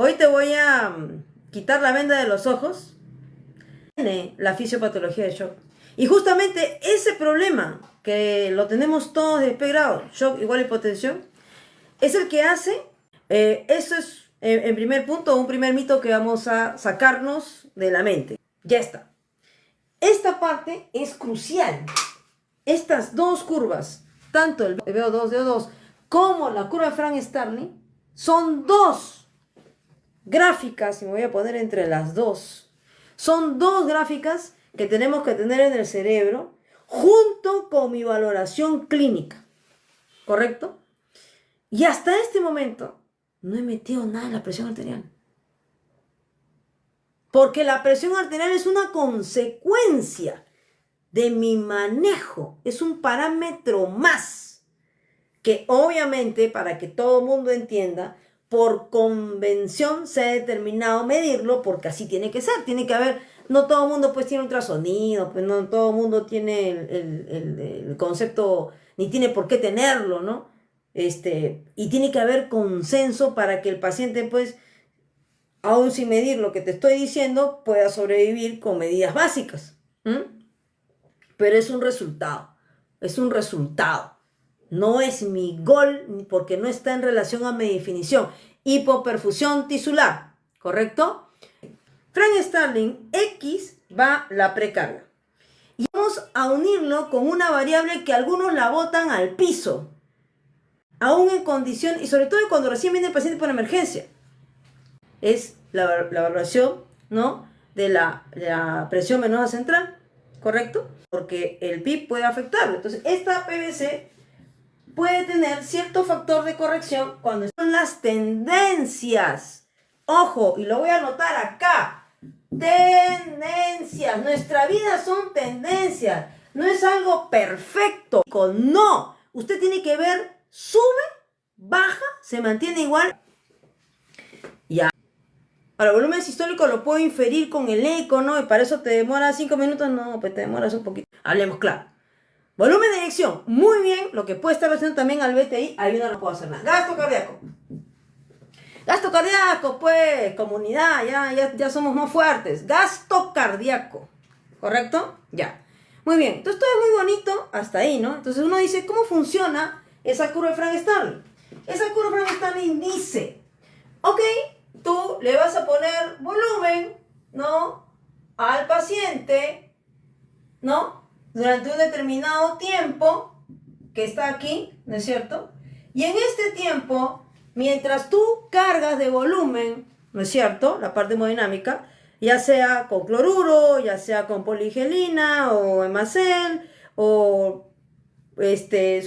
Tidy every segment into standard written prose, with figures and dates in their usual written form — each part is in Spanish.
Hoy te voy a quitar la venda de los ojos, la fisiopatología de shock. Y justamente ese problema, que lo tenemos todos de grado, shock igual hipotensión, es el que hace, eso es en primer punto, un primer mito que vamos a sacarnos de la mente. Ya está. Esta parte es crucial. Estas dos curvas, tanto el VO2, DO2, como la curva de Frank-Starling, son dos gráficas, y me voy a poner entre las dos, son dos gráficas que tenemos que tener en el cerebro junto con mi valoración clínica, ¿correcto? Y hasta este momento no he metido nada en la presión arterial. Porque la presión arterial es una consecuencia de mi manejo, es un parámetro más, que obviamente, para que todo el mundo entienda, por convención se ha determinado medirlo, porque así tiene que ser, tiene que haber, no todo el mundo pues tiene ultrasonido, pues no todo el mundo tiene el concepto, ni tiene por qué tenerlo, ¿no? Y tiene que haber consenso para que el paciente pues, aún sin medir lo que te estoy diciendo, pueda sobrevivir con medidas básicas. Pero es un resultado, no es mi gol porque no está en relación a mi definición. Hipoperfusión tisular, ¿correcto? Frank-Starling, X va la precarga. Y vamos a unirlo con una variable que algunos la botan al piso, aún en condición, y sobre todo cuando recién viene el paciente por emergencia, es la valoración, ¿no?, de la presión venosa central, ¿correcto? Porque el PIB puede afectarlo. Entonces, esta PVC puede tener cierto factor de corrección cuando son las tendencias. Ojo, y lo voy a anotar acá. Tendencias. Nuestra vida son tendencias. No es algo perfecto. No. Usted tiene que ver, sube, baja, se mantiene igual. Ya. Ahora, el volumen sistólico lo puedo inferir con el eco, ¿no? Y para eso te demora 5 minutos. No, pues te demoras un poquito. Hablemos claro. Volumen de eyección, muy bien, lo que puede estar haciendo también al BTI, ahí no puedo hacer nada. Gasto cardíaco. Gasto cardíaco, pues, comunidad, ya somos más fuertes. Gasto cardíaco, ¿correcto? Ya. Muy bien, entonces todo es muy bonito hasta ahí, ¿no? Entonces uno dice, ¿cómo funciona esa curva de Frank-Starling? Esa curva de Frank-Starling dice, ok, tú le vas a poner volumen, ¿no?, al paciente, ¿no?, durante un determinado tiempo que está aquí, ¿no es cierto? Y en este tiempo, mientras tú cargas de volumen, ¿no es cierto?, la parte hemodinámica, ya sea con cloruro, ya sea con poligelina o hemacel o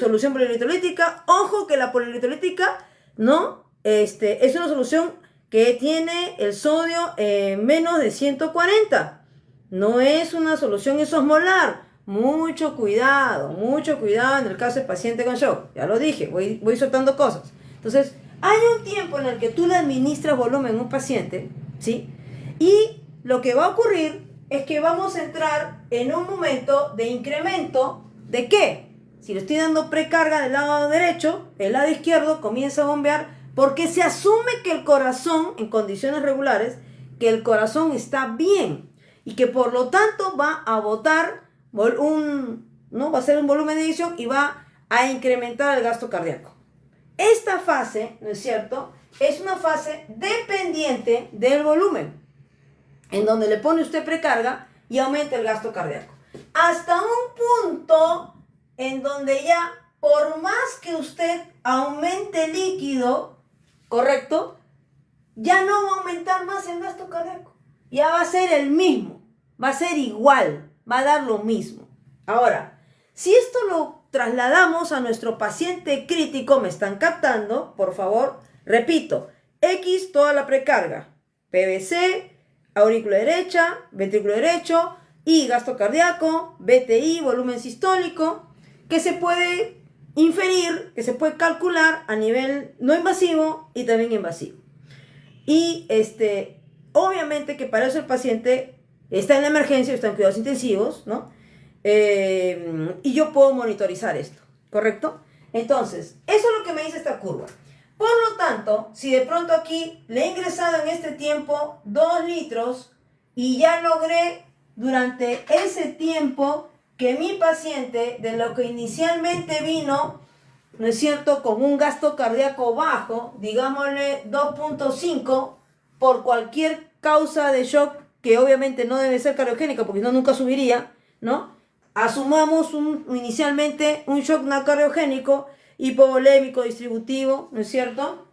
solución polielectrolítica. Ojo que la polielectrolítica, ¿no?, es una solución que tiene el sodio menos de 140. No es una solución isosmolar. Mucho cuidado en el caso del paciente con shock. Ya lo dije, voy soltando cosas. Entonces, hay un tiempo en el que tú le administras volumen a un paciente, ¿sí? Y lo que va a ocurrir es que vamos a entrar en un momento de incremento. ¿De qué? Si le estoy dando precarga del lado derecho, el lado izquierdo comienza a bombear porque se asume que el corazón, en condiciones regulares, que el corazón está bien y que por lo tanto va a botar va a ser un volumen de eyección y va a incrementar el gasto cardíaco. Esta fase, ¿no es cierto?, es una fase dependiente del volumen, en donde le pone usted precarga y aumenta el gasto cardíaco. Hasta un punto en donde ya, por más que usted aumente líquido, ¿correcto?, ya no va a aumentar más el gasto cardíaco. Ya va a ser el mismo, va a ser igual, va a dar lo mismo. Ahora, si esto lo trasladamos a nuestro paciente crítico, ¿me están captando? Por favor, repito, X toda la precarga, PVC, aurícula derecha, ventrículo derecho, y gasto cardíaco, BTI, volumen sistólico, que se puede inferir, que se puede calcular a nivel no invasivo y también invasivo. Y obviamente que para eso el paciente está en la emergencia, está en cuidados intensivos, ¿no? Y yo puedo monitorizar esto, ¿correcto? Entonces, eso es lo que me dice esta curva. Por lo tanto, si de pronto aquí le he ingresado en este tiempo 2 litros y ya logré durante ese tiempo que mi paciente, de lo que inicialmente vino, ¿no es cierto?, con un gasto cardíaco bajo, digámosle 2.5, por cualquier causa de shock, que obviamente no debe ser cardiogénica, porque si no nunca subiría, ¿no? Asumamos inicialmente un shock no cardiogénico, hipovolémico, distributivo, ¿no es cierto?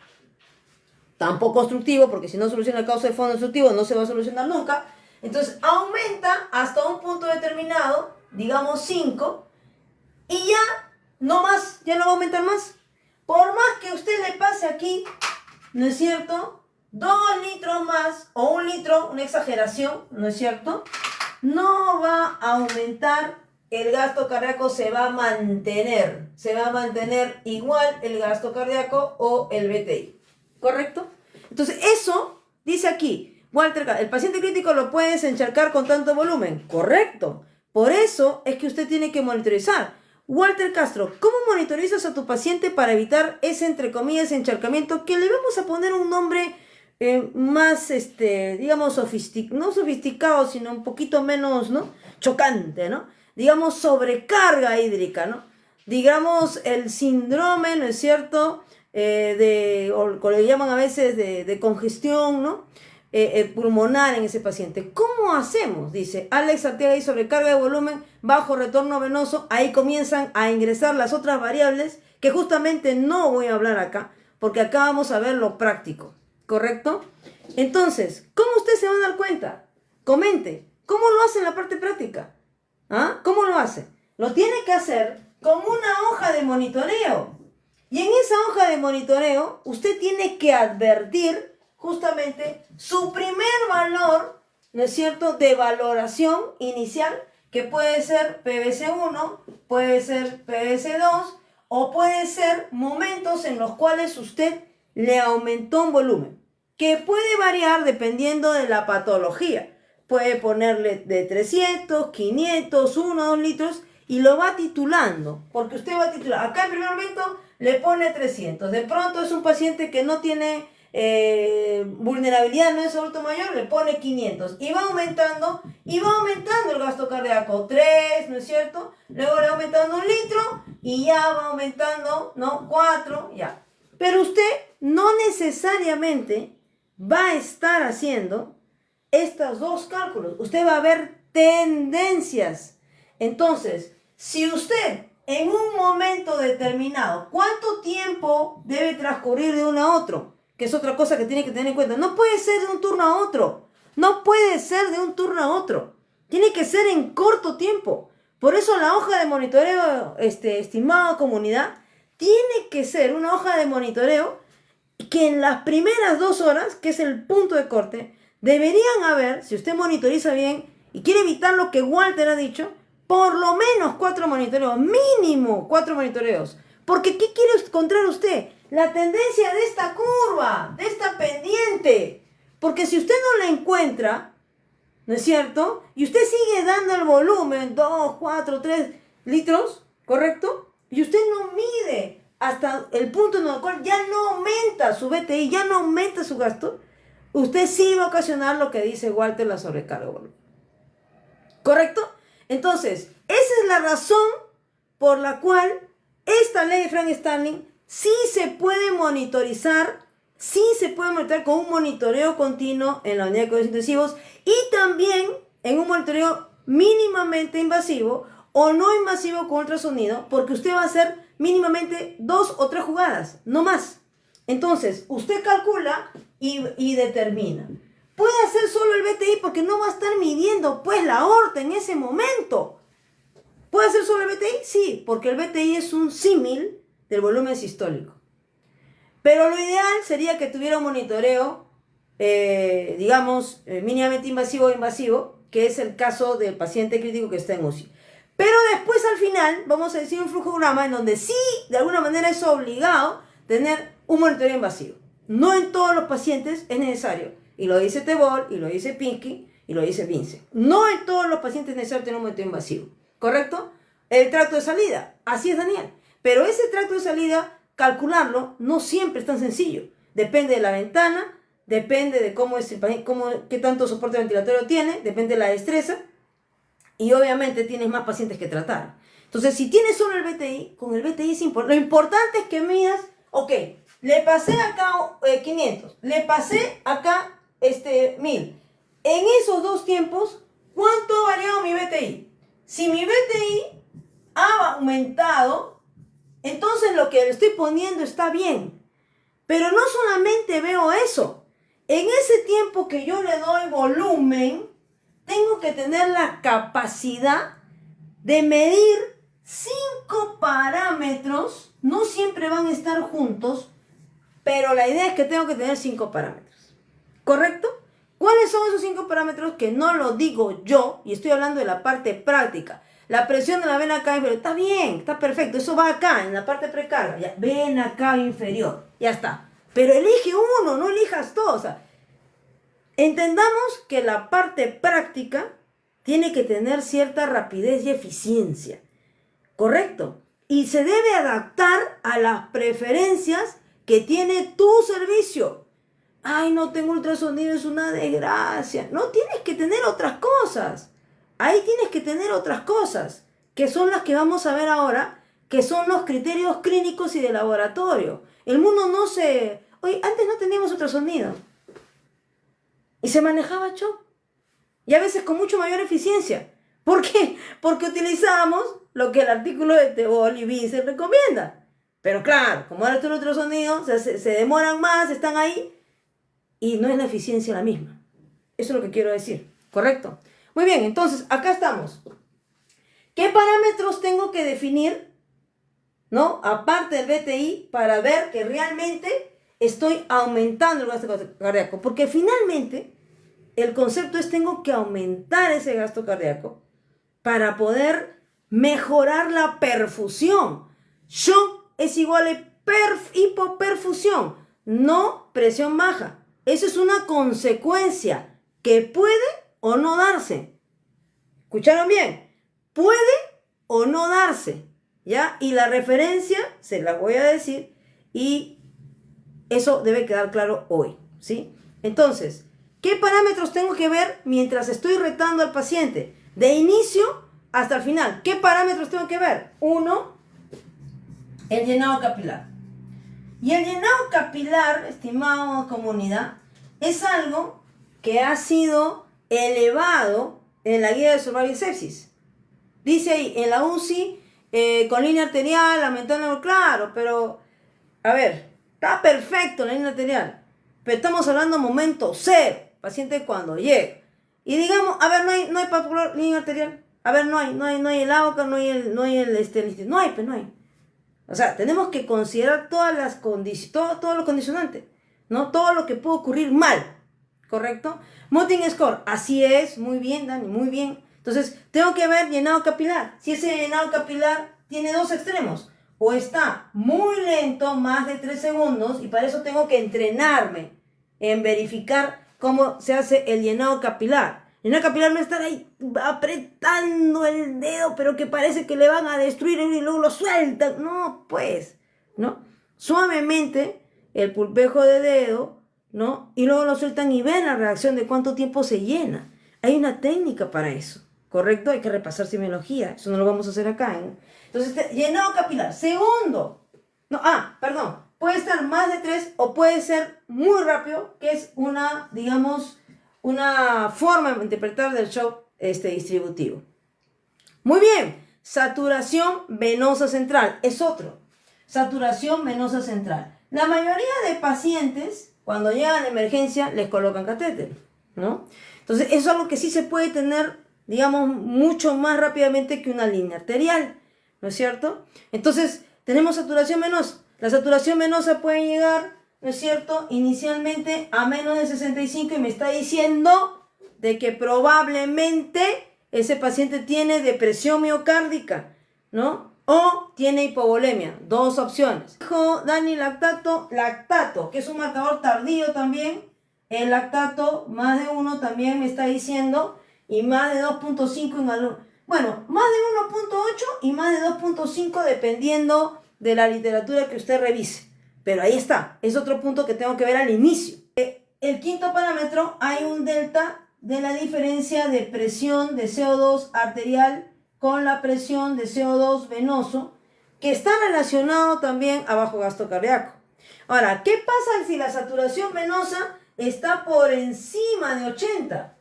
Tampoco obstructivo, porque si no soluciona el causa de fondo obstructivo, no se va a solucionar nunca. Entonces aumenta hasta un punto determinado, digamos 5, y ya no más, ya no va a aumentar más. Por más que usted le pase aquí, ¿no es cierto?, 2 litros más, o 1 litro, una exageración, ¿no es cierto?, no va a aumentar el gasto cardíaco, se va a mantener igual el gasto cardíaco o el BTI, ¿correcto? Entonces eso dice aquí, Walter, el paciente crítico lo puedes encharcar con tanto volumen, correcto. Por eso es que usted tiene que monitorizar. Walter Castro, ¿cómo monitorizas a tu paciente para evitar ese, entre comillas, encharcamiento? Que le vamos a poner un nombre más, digamos, no sofisticado, sino un poquito menos, ¿no?, chocante, ¿no? Digamos, sobrecarga hídrica, ¿no? Digamos, el síndrome, ¿no es cierto?, o le llaman a veces de congestión, ¿no?, pulmonar en ese paciente. ¿Cómo hacemos? Dice Alex Arteaga, y sobrecarga de volumen, bajo retorno venoso. Ahí comienzan a ingresar las otras variables que justamente no voy a hablar acá, porque acá vamos a ver lo práctico, ¿correcto? Entonces, ¿cómo usted se va a dar cuenta? Comente, ¿cómo lo hace en la parte práctica? ¿Ah? ¿Cómo lo hace? Lo tiene que hacer con una hoja de monitoreo. Y en esa hoja de monitoreo, usted tiene que advertir justamente su primer valor, ¿no es cierto?, de valoración inicial, que puede ser PVC1, puede ser PVC2, o puede ser momentos en los cuales usted le aumentó un volumen, que puede variar dependiendo de la patología. Puede ponerle de 300, 500, 1, 2 litros, y lo va titulando, porque usted va a titular. Acá en primer momento le pone 300. De pronto es un paciente que no tiene vulnerabilidad, no es adulto mayor, le pone 500. Y va aumentando el gasto cardíaco. 3, ¿no es cierto? Luego le va aumentando 1 litro y ya va aumentando, ¿no?, 4, ya. Pero usted no necesariamente va a estar haciendo estos dos cálculos. Usted va a ver tendencias. Entonces, si usted en un momento determinado, ¿cuánto tiempo debe transcurrir de uno a otro? Que es otra cosa que tiene que tener en cuenta. No puede ser de un turno a otro. No puede ser de un turno a otro. Tiene que ser en corto tiempo. Por eso la hoja de monitoreo, estimada comunidad, tiene que ser una hoja de monitoreo que en las primeras 2 horas, que es el punto de corte, deberían haber, si usted monitoriza bien y quiere evitar lo que Walter ha dicho, por lo menos 4 monitoreos, mínimo 4 monitoreos. Porque ¿qué quiere encontrar usted? La tendencia de esta curva, de esta pendiente. Porque si usted no la encuentra, ¿no es cierto?, y usted sigue dando el volumen, 2, 4, 3 litros, ¿correcto?, y usted no mide hasta el punto en el cual ya no aumenta su BTI, ya no aumenta su gasto, usted sí va a ocasionar lo que dice Walter, la sobrecarga de volumen. ¿Correcto? Entonces, esa es la razón por la cual esta ley de Frank-Starling sí se puede monitorizar con un monitoreo continuo en la unidad de cuidados intensivos, y también en un monitoreo mínimamente invasivo o no invasivo con ultrasonido, porque usted va a hacer mínimamente 2 o 3 jugadas, no más. Entonces, usted calcula y determina. Puede hacer solo el BTI porque no va a estar midiendo pues la aorta en ese momento. ¿Puede hacer solo el BTI? Sí, porque el BTI es un símil del volumen sistólico. Pero lo ideal sería que tuviera un monitoreo, mínimamente invasivo o invasivo, que es el caso del paciente crítico que está en UCI. Pero después al final vamos a decir un flujograma en donde sí, de alguna manera es obligado tener un monitoreo invasivo. No en todos los pacientes es necesario. Y lo dice Tebol, y lo dice Pinky, y lo dice Vince. No en todos los pacientes es necesario tener un monitoreo invasivo. ¿Correcto? El tracto de salida. Así es, Daniel. Pero ese tracto de salida calcularlo no siempre es tan sencillo. Depende de la ventana, depende de cómo es el paciente, qué tanto soporte ventilatorio tiene, depende de la destreza y obviamente tienes más pacientes que tratar. Entonces, si tienes solo el BTI, con el BTI es importante. Lo importante es que midas, ok, le pasé acá 500, le pasé acá 1000. En esos dos tiempos, ¿cuánto ha variado mi BTI? Si mi BTI ha aumentado, entonces lo que le estoy poniendo está bien. Pero no solamente veo eso. En ese tiempo que yo le doy volumen, tengo que tener la capacidad de medir 5 parámetros. No siempre van a estar juntos, pero la idea es que tengo que tener 5 parámetros. ¿Correcto? ¿Cuáles son esos 5 parámetros? Que no lo digo yo, y estoy hablando de la parte práctica. La presión de la vena cava inferior, está bien, está perfecto, eso va acá, en la parte precarga, ya, vena cava inferior, ya está. Pero elige uno, no elijas dos. O sea, entendamos que la parte práctica tiene que tener cierta rapidez y eficiencia, ¿correcto? Y se debe adaptar a las preferencias que tiene tu servicio. Ay, no tengo ultrasonido, es una desgracia. No, tienes que tener otras cosas. Ahí tienes que tener otras cosas, que son las que vamos a ver ahora, que son los criterios clínicos y de laboratorio. El mundo no se... Oye, antes no teníamos ultrasonido. Y se manejaba shock. Y a veces con mucho mayor eficiencia. ¿Por qué? Porque utilizábamos lo que el artículo de Tebol y Vince recomienda. Pero claro, como ahora el ultrasonido, se demoran más, están ahí, y no es la eficiencia la misma. Eso es lo que quiero decir. ¿Correcto? Muy bien, entonces, acá estamos. ¿Qué parámetros tengo que definir, ¿no? Aparte del BTI, para ver que realmente estoy aumentando el gasto cardíaco? Porque finalmente, el concepto es tengo que aumentar ese gasto cardíaco para poder mejorar la perfusión. Shock es igual a hipoperfusión, no presión baja. Eso es una consecuencia que puede o no darse. ¿Escucharon bien? Puede o no darse, ¿ya? Y la referencia se la voy a decir y eso debe quedar claro hoy, ¿sí? Entonces, ¿qué parámetros tengo que ver mientras estoy retando al paciente? De inicio hasta el final. ¿Qué parámetros tengo que ver? 1, el llenado capilar. Y el llenado capilar, estimada comunidad, es algo que ha sido elevado en la guía de Survival Sepsis. Dice ahí, en la UCI, con línea arterial, aumentando, claro, pero, a ver, está perfecto la línea arterial, pero estamos hablando momento cero, paciente cuando llega. Y digamos, a ver, no hay para línea arterial, a ver, no hay el AOCA, no hay no hay. O sea, tenemos que considerar todas las condiciones, todos los condicionantes, ¿no? Todo lo que puede ocurrir mal, ¿correcto? Mutting score, así es, muy bien, Dani, muy bien. Entonces, tengo que ver llenado capilar. Si ese llenado capilar tiene dos extremos, o está muy lento, más de 3 segundos, y para eso tengo que entrenarme en verificar cómo se hace el llenado capilar. El llenado capilar no es estar ahí apretando el dedo, pero que parece que le van a destruir y luego lo sueltan. No, pues, ¿no? Suavemente el pulpejo de dedo, ¿no? Y luego lo sueltan y ven la reacción de cuánto tiempo se llena. Hay una técnica para eso, ¿correcto? Hay que repasar semiología, eso no lo vamos a hacer acá, ¿eh? Entonces, llenado capilar. Segundo, puede estar más de 3 o puede ser muy rápido, que es una, digamos, una forma de interpretar del shock distributivo. Muy bien, saturación venosa central, es otro. Saturación venosa central. La mayoría de pacientes, cuando llegan a emergencia, les colocan catéter, ¿no? Entonces, eso es algo que sí se puede tener, digamos, mucho más rápidamente que una línea arterial, ¿no es cierto? Entonces, tenemos saturación venosa. La saturación venosa puede llegar, ¿no es cierto?, inicialmente a menos de 65 y me está diciendo de que probablemente ese paciente tiene depresión miocárdica, ¿no? O tiene hipovolemia. Dos opciones. Dijo Dani, lactato, que es un marcador tardío también. El lactato, más de 1 también me está diciendo, y más de 2.5 en alumno. Bueno, más de 1.8 y más de 2.5 dependiendo de la literatura que usted revise. Pero ahí está, es otro punto que tengo que ver al inicio. El quinto parámetro, hay un delta de la diferencia de presión de CO2 arterial con la presión de CO2 venoso, que está relacionado también a bajo gasto cardíaco. Ahora, ¿qué pasa si la saturación venosa está por encima de 80?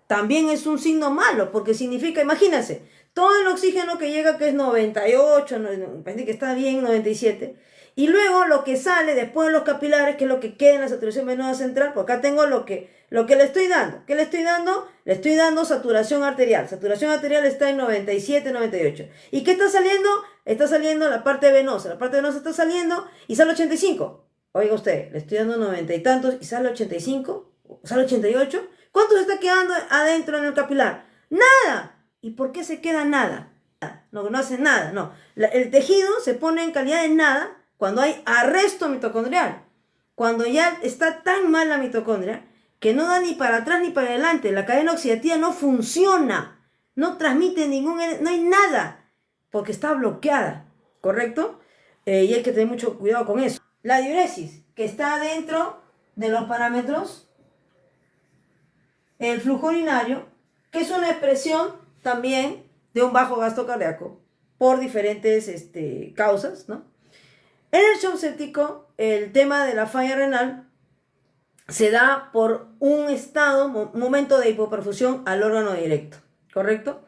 También es un signo malo, porque significa, imagínense, todo el oxígeno que llega, que es 98, parece que está bien, 97, y luego lo que sale después de los capilares, que es lo que queda en la saturación venosa central, porque acá tengo lo que le estoy dando. ¿Qué le estoy dando? Le estoy dando saturación arterial. Saturación arterial está en 97, 98. ¿Y qué está saliendo? Está saliendo la parte venosa. La parte venosa está saliendo y sale 85. Oiga usted, le estoy dando 90 y tantos y sale 85, sale 88. ¿Cuánto se está quedando adentro en el capilar? ¡Nada! ¿Y por qué se queda nada? No hace nada, no. El tejido se pone en calidad de nada cuando hay arresto mitocondrial. Cuando ya está tan mal la mitocondria que no da ni para atrás ni para adelante. La cadena oxidativa no funciona. No transmite no hay nada. Porque está bloqueada. ¿Correcto? Y hay que tener mucho cuidado con eso. La diuresis, que está dentro de los parámetros. El flujo urinario, que es una expresión también de un bajo gasto cardíaco por diferentes causas, ¿no? En el shock séptico, el tema de la falla renal se da por un momento de hipoperfusión al órgano directo, ¿correcto?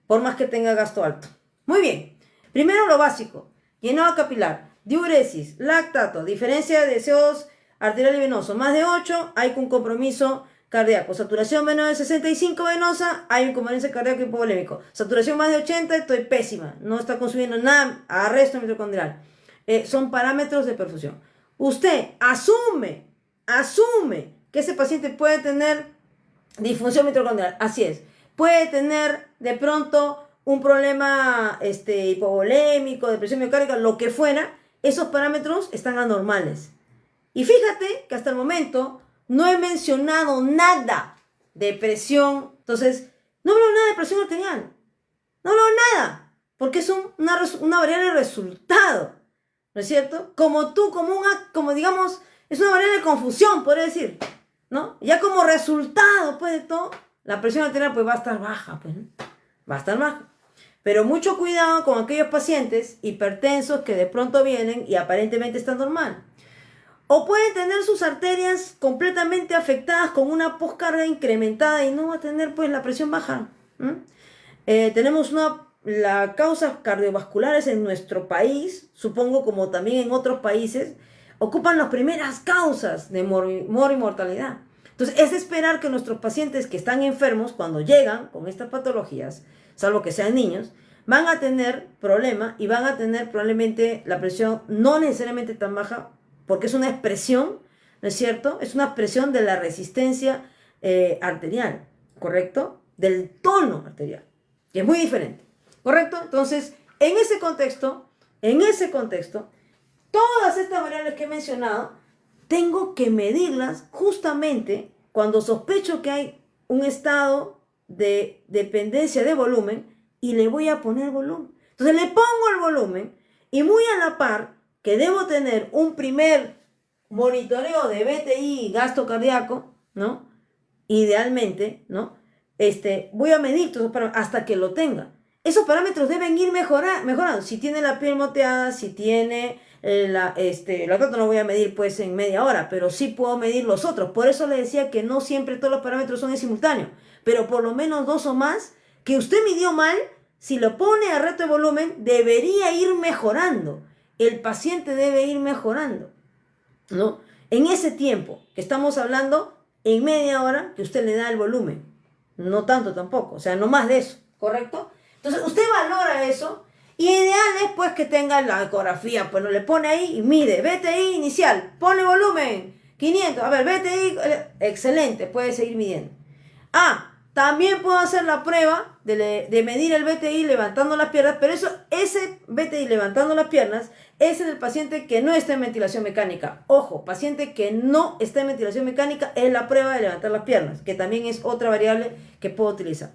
Por más que tenga gasto alto. Muy bien. Primero lo básico. Llenado capilar, diuresis, lactato, diferencia de CO2 arterial y venoso, más de 8, hay un compromiso cardíaco. Saturación menos de 65 venosa, hay un compromiso cardíaco hipovolémico. Saturación más de 80, estoy pésima. No está consumiendo nada, arresto mitocondrial. Son parámetros de perfusión. Usted asume que ese paciente puede tener disfunción mitocondrial. Así es. Puede tener de pronto un problema hipovolémico, depresión miocárdica, lo que fuera. Esos parámetros están anormales. Y fíjate que hasta el momento no he mencionado nada de presión. Entonces, no hablo nada de presión arterial. No hablo nada. Porque es una variable de resultado. ¿No es cierto? Como digamos, es una variable de confusión, podría decir, ¿no? Ya como resultado, pues, de todo, la presión arterial, pues, va a estar baja, pues, ¿no? Va a estar baja. Pero mucho cuidado con aquellos pacientes hipertensos que de pronto vienen y aparentemente están normal. O pueden tener sus arterias completamente afectadas con una poscarga incrementada y no va a tener, pues, la presión baja. Tenemos las causas cardiovasculares en nuestro país, supongo como también en otros países, ocupan las primeras causas de mortalidad. Entonces, es esperar que nuestros pacientes que están enfermos, cuando llegan con estas patologías, salvo que sean niños, van a tener problema y van a tener probablemente la presión no necesariamente tan baja, porque es una expresión, ¿no es cierto? Es una expresión de la resistencia arterial, ¿correcto? Del tono arterial, que es muy diferente. ¿Correcto? Entonces, en ese contexto, todas estas variables que he mencionado, tengo que medirlas justamente cuando sospecho que hay un estado de dependencia de volumen y le voy a poner volumen. Entonces, le pongo el volumen y muy a la par que debo tener un primer monitoreo de BTI, gasto cardíaco, ¿no? Idealmente, ¿no? Voy a medir todos esos parámetros hasta que lo tenga. Esos parámetros deben ir mejorando. Si tiene la piel moteada, si tiene la otra no voy a medir pues en media hora, pero sí puedo medir los otros. Por eso le decía que no siempre todos los parámetros son en simultáneo, pero por lo menos 2 o más que usted midió mal, si lo pone a reto de volumen, debería ir mejorando. El paciente debe ir mejorando, ¿no? En ese tiempo que estamos hablando, en media hora que usted le da el volumen. No tanto tampoco, o sea, no más de eso, ¿correcto? Entonces, usted valora eso y ideal es pues que tenga la ecografía, pues no le pone ahí y mide, BTI inicial, pone volumen, 500, a ver, BTI, excelente, puede seguir midiendo. También puedo hacer la prueba de medir el BTI levantando las piernas, pero ese BTI levantando las piernas es en el paciente que no está en ventilación mecánica. Ojo, paciente que no está en ventilación mecánica es la prueba de levantar las piernas, que también es otra variable que puedo utilizar.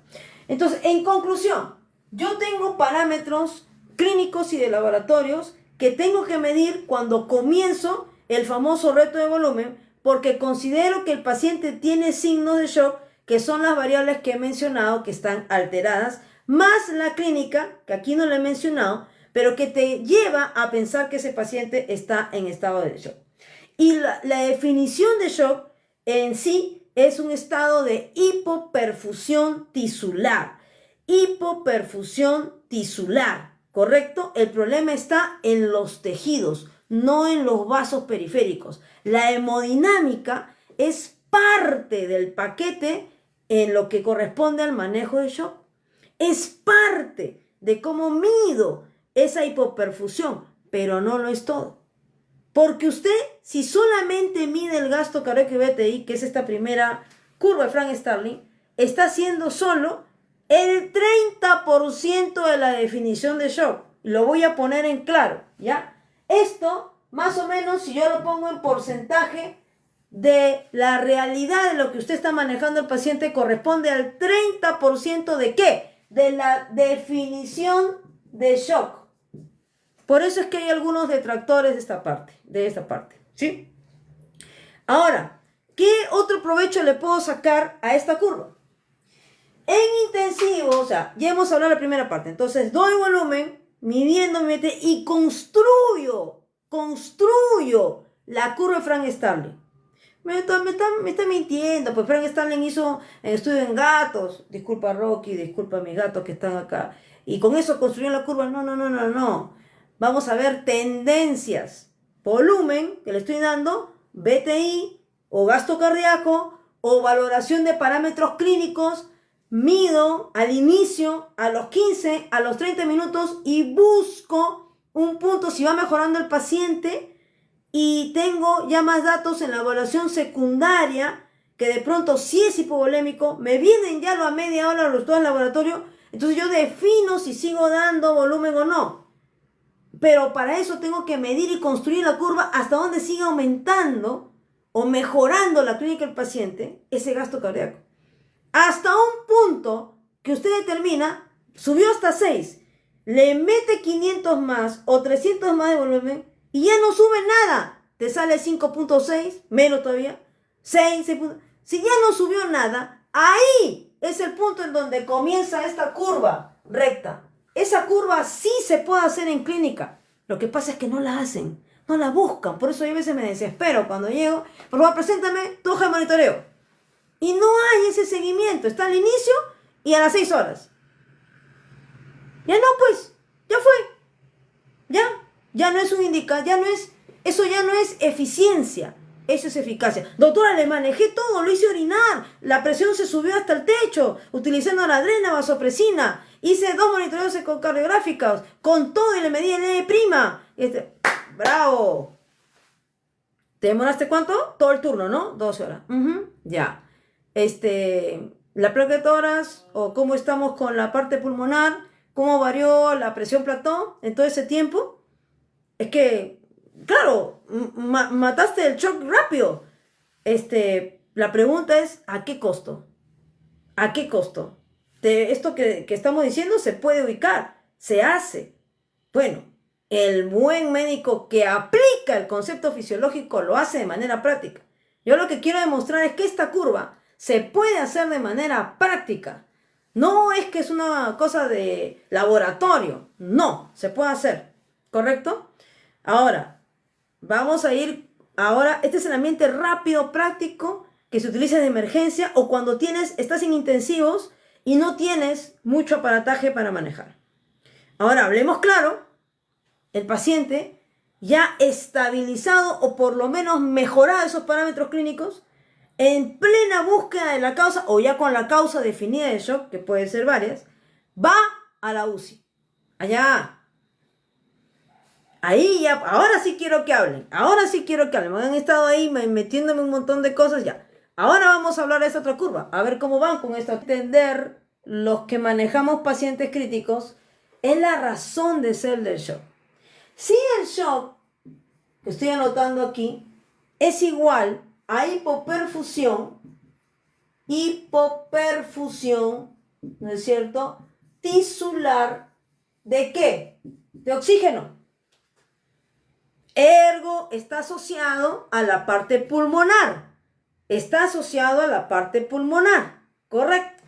Entonces, en conclusión, yo tengo parámetros clínicos y de laboratorios que tengo que medir cuando comienzo el famoso reto de volumen, porque considero que el paciente tiene signos de shock, que son las variables que he mencionado que están alteradas, más la clínica, que aquí no la he mencionado, pero que te lleva a pensar que ese paciente está en estado de shock. Y la definición de shock en sí es un estado de hipoperfusión tisular. Hipoperfusión tisular, ¿correcto? El problema está en los tejidos, no en los vasos periféricos. La hemodinámica es parte del paquete en lo que corresponde al manejo de shock. Es parte de cómo mido esa hipoperfusión, pero no lo es todo. Porque usted, si solamente mide el gasto cardíaco y BTI, que es esta primera curva de Frank Starling, está haciendo solo el 30% de la definición de shock. Lo voy a poner en claro, ¿ya? Esto, más o menos, si yo lo pongo en porcentaje de la realidad de lo que usted está manejando el paciente, corresponde al 30% de ¿qué? De la definición de shock. Por eso es que hay algunos detractores de esta parte, ¿sí? Ahora, ¿qué otro provecho le puedo sacar a esta curva? En intensivo, o sea, ya hemos hablado de la primera parte. Entonces, doy volumen, midiendo mi BTI y construyo la curva de Frank Starling. Me está mintiendo, pues Frank Starling hizo un estudio en gatos. Disculpa Rocky, disculpa a mis gatos que están acá. Y con eso construyó la curva. No. Vamos a ver tendencias. Volumen que le estoy dando, BTI o gasto cardíaco o valoración de parámetros clínicos. Mido al inicio, a los 15, a los 30 minutos y busco un punto si va mejorando el paciente. Y tengo ya más datos en la evaluación secundaria, que de pronto si es hipovolémico, me vienen ya a media hora los resultados del laboratorio, entonces yo defino si sigo dando volumen o no. Pero para eso tengo que medir y construir la curva hasta donde siga aumentando o mejorando la clínica del paciente, ese gasto cardíaco. Hasta un punto que usted determina, subió hasta 6, le mete 500 más o 300 más de volumen, y ya no sube nada. Te sale 5.6, menos todavía. 6. Si ya no subió nada, ahí es el punto en donde comienza esta curva recta. Esa curva sí se puede hacer en clínica. Lo que pasa es que no la hacen, no la buscan. Por eso yo a veces me desespero cuando llego. Por favor, preséntame tu hoja de monitoreo. Y no hay ese seguimiento. Está al inicio y a las 6 horas. Ya no, pues. Ya fue. Ya no es un indicador, eso ya no es eficiencia, eso es eficacia. Doctora, le manejé todo, lo hice orinar, la presión se subió hasta el techo, utilizando la adrena, vasopresina, hice 2 monitoreos ecocardiográficos, con todo y le medí el E'. ¡Bravo! ¿Te demoraste cuánto? Todo el turno, ¿no? 12 horas. Ya. La placa de tórax, o cómo estamos con la parte pulmonar, cómo varió la presión plató en todo ese tiempo. Es que, claro, mataste el shock rápido. La pregunta es, ¿a qué costo? ¿A qué costo? Esto que estamos diciendo se puede ubicar, se hace. Bueno, el buen médico que aplica el concepto fisiológico lo hace de manera práctica. Yo lo que quiero demostrar es que esta curva se puede hacer de manera práctica. No es que es una cosa de laboratorio. No, se puede hacer. ¿Correcto? Ahora, vamos a ir, este es el ambiente rápido, práctico, que se utiliza de emergencia o cuando estás en intensivos y no tienes mucho aparataje para manejar. Ahora, hablemos claro, el paciente ya estabilizado o por lo menos mejorado esos parámetros clínicos, en plena búsqueda de la causa o ya con la causa definida de shock, que puede ser varias, va a la UCI. Allá. Ahí ya, ahora sí quiero que hablen. Me han estado ahí metiéndome un montón de cosas ya. Ahora vamos a hablar de esta otra curva. A ver cómo van con esto. Entender los que manejamos pacientes críticos es la razón de ser del shock. Si el shock, que estoy anotando aquí, es igual a hipoperfusión, ¿no es cierto? Tisular, ¿de qué? de oxígeno. Ergo está asociado a la parte pulmonar. Está asociado a la parte pulmonar, ¿correcto?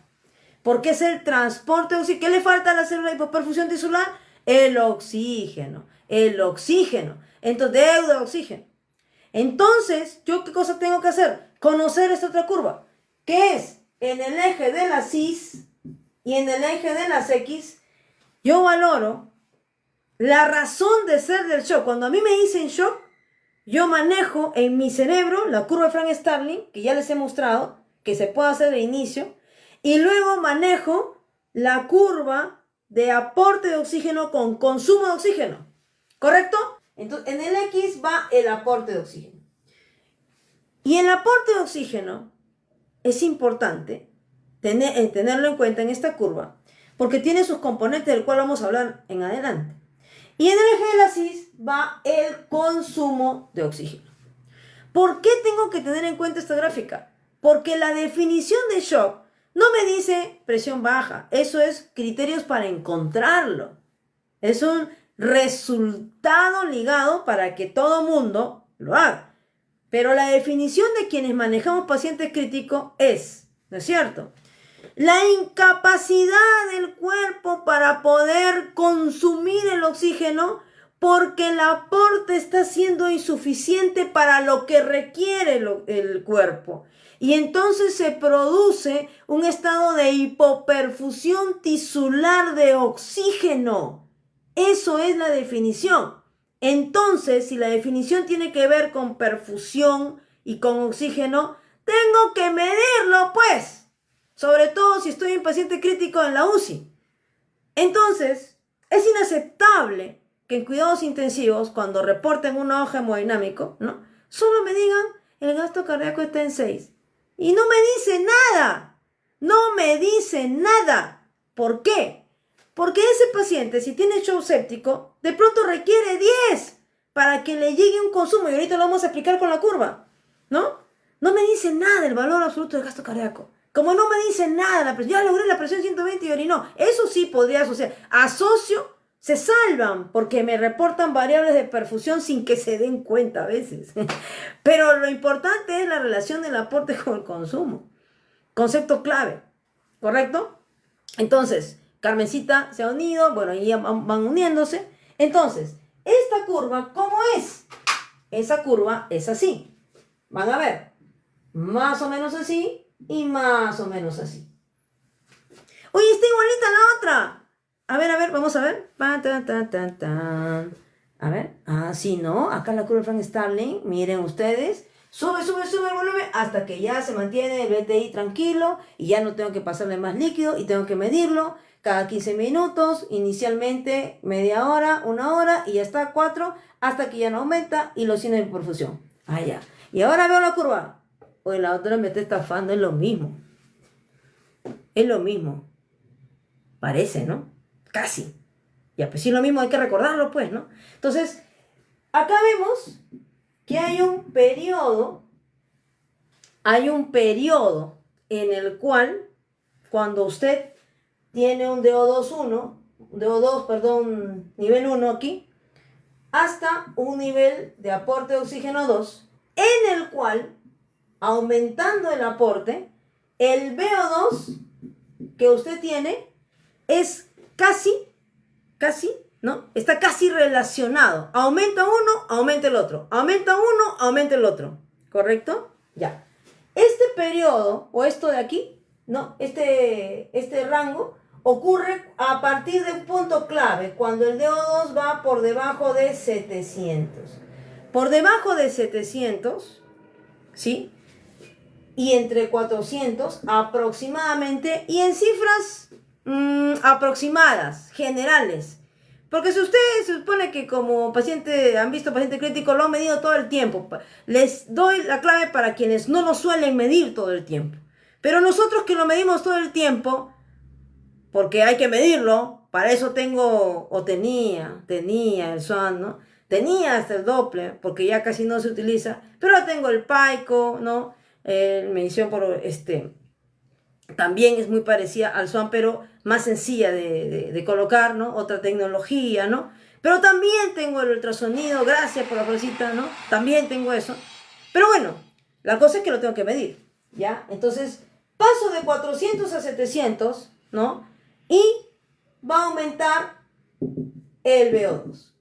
Porque es el transporte de oxígeno. ¿Qué le falta a la célula de hipoperfusión tisular? El oxígeno. El oxígeno. Entonces, deuda de oxígeno. Entonces, ¿yo qué cosa tengo que hacer? Conocer esta otra curva, que es en el eje de las Ys y en el eje de las X. Yo valoro la razón de ser del shock. Cuando a mí me dicen shock, yo manejo en mi cerebro la curva de Frank-Starling, que ya les he mostrado, que se puede hacer de inicio, y luego manejo la curva de aporte de oxígeno con consumo de oxígeno. ¿Correcto? Entonces, en el X va el aporte de oxígeno. Y el aporte de oxígeno es importante tenerlo en cuenta en esta curva, porque tiene sus componentes del cual vamos a hablar en adelante. Y en el eje de la Cis va el consumo de oxígeno. ¿Por qué tengo que tener en cuenta esta gráfica? Porque la definición de shock no me dice presión baja. Eso es criterios para encontrarlo. Es un resultado ligado para que todo mundo lo haga. Pero la definición de quienes manejamos pacientes críticos es, ¿no es cierto?, la incapacidad del cuerpo para poder consumir el oxígeno porque el aporte está siendo insuficiente para lo que requiere el cuerpo. Y entonces se produce un estado de hipoperfusión tisular de oxígeno. Eso es la definición. Entonces, si la definición tiene que ver con perfusión y con oxígeno, tengo que medirlo, pues. Sobre todo si estoy en paciente crítico en la UCI. Entonces, es inaceptable que en cuidados intensivos, cuando reporten una hoja hemodinámico, ¿no?, solo me digan el gasto cardíaco está en 6. Y no me dice nada. No me dice nada. ¿Por qué? Porque ese paciente, si tiene shock séptico, de pronto requiere 10 para que le llegue un consumo. Y ahorita lo vamos a explicar con la curva, ¿no? No me dice nada el valor absoluto del gasto cardíaco. Como no me dice nada la presión, ya logré la presión 120 y orinó. Eso sí podría asociar. Asocio, se salvan porque me reportan variables de perfusión sin que se den cuenta a veces. Pero lo importante es la relación del aporte con el consumo. Concepto clave, ¿correcto? Entonces, Carmencita se ha unido, bueno, ya van uniéndose. Entonces, esta curva, ¿cómo es? Esa curva es así. Van a ver, más o menos así y más o menos así. Oye, está igualita a la otra. A ver, vamos a ver. A ver, sí, ¿no? Acá la curva de Frank-Starling, miren ustedes. Sube el volumen hasta que ya se mantiene el BTI tranquilo y ya no tengo que pasarle más líquido y tengo que medirlo cada 15 minutos, inicialmente media hora, 1 hora y ya está 4 hasta que ya no aumenta y los signos de perfusión. Ya. Y ahora veo la curva. Oye, la otra me está estafando, es lo mismo. Es lo mismo. Parece, ¿no? Casi. Ya, pues sí, lo mismo hay que recordarlo, pues, ¿no? Entonces, acá vemos que hay un periodo en el cual, cuando usted tiene un DO2, nivel 1 aquí, hasta un nivel de aporte de oxígeno 2, en el cual, aumentando el aporte, el VO2 que usted tiene es casi, ¿no? Está casi relacionado. Aumenta uno, aumenta el otro. Aumenta uno, aumenta el otro. ¿Correcto? Ya. Este periodo, o esto de aquí, ¿no? Este rango, ocurre a partir de un punto clave, cuando el DO2 va por debajo de 700. Por debajo de 700, ¿sí?, y entre 400 aproximadamente, y en cifras aproximadas, generales. Porque si ustedes se supone que como paciente, han visto paciente crítico, lo han medido todo el tiempo. Les doy la clave para quienes no lo suelen medir todo el tiempo. Pero nosotros que lo medimos todo el tiempo, porque hay que medirlo, para eso tengo, o tenía el SWAN, ¿no? Tenía hasta el Doppler, porque ya casi no se utiliza, pero tengo el PAICO, ¿no? Medición por también es muy parecida al SWAN, pero más sencilla de colocar, ¿no? Otra tecnología, ¿no? Pero también tengo el ultrasonido, gracias por la florcita, ¿no? También tengo eso. Pero bueno, la cosa es que lo tengo que medir, ¿ya? Entonces, paso de 400 a 700, ¿no? Y va a aumentar el VO2.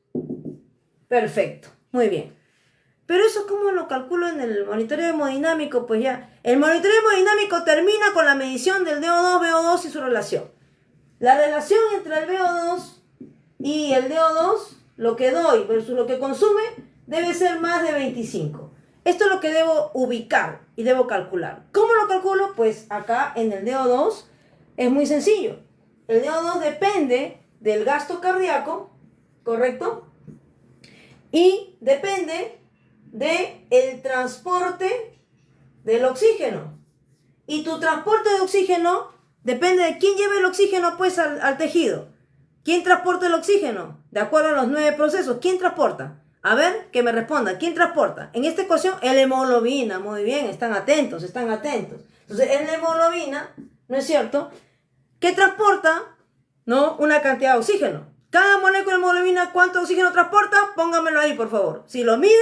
Perfecto, muy bien. Pero eso, ¿cómo lo calculo en el monitoreo hemodinámico? Pues ya, el monitoreo hemodinámico termina con la medición del DO2, VO2 y su relación. La relación entre el VO2 y el DO2, lo que doy versus lo que consume, debe ser más de 25. Esto es lo que debo ubicar y debo calcular. ¿Cómo lo calculo? Pues acá en el DO2 es muy sencillo. El DO2 depende del gasto cardíaco, ¿correcto? Y depende del transporte del oxígeno. Y tu transporte de oxígeno depende de quién lleve el oxígeno pues al tejido. ¿Quién transporta el oxígeno? De acuerdo a los 9 procesos. ¿Quién transporta? A ver, que me responda. ¿Quién transporta? En esta ecuación, el hemoglobina. Muy bien, están atentos, están atentos. Entonces, el hemoglobina, ¿no es cierto?, que transporta, ¿no?, una cantidad de oxígeno. Cada molécula de hemoglobina, ¿cuánto oxígeno transporta? Póngamelo ahí, por favor. Si lo miden,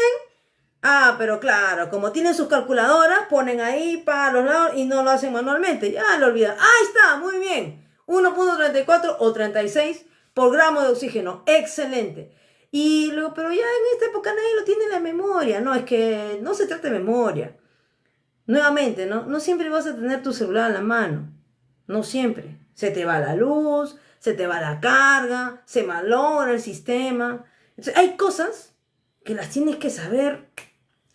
pero claro, como tienen sus calculadoras, ponen ahí para los lados y no lo hacen manualmente. Ya lo olvidan. Ahí está, muy bien. 1.34 o 36 por gramo de oxígeno. Excelente. Y luego, pero ya en esta época nadie lo tiene en la memoria. No, es que no se trata de memoria. Nuevamente, no siempre vas a tener tu celular en la mano. No siempre. Se te va la luz, se te va la carga, se malogra el sistema. Entonces, hay cosas que las tienes que saber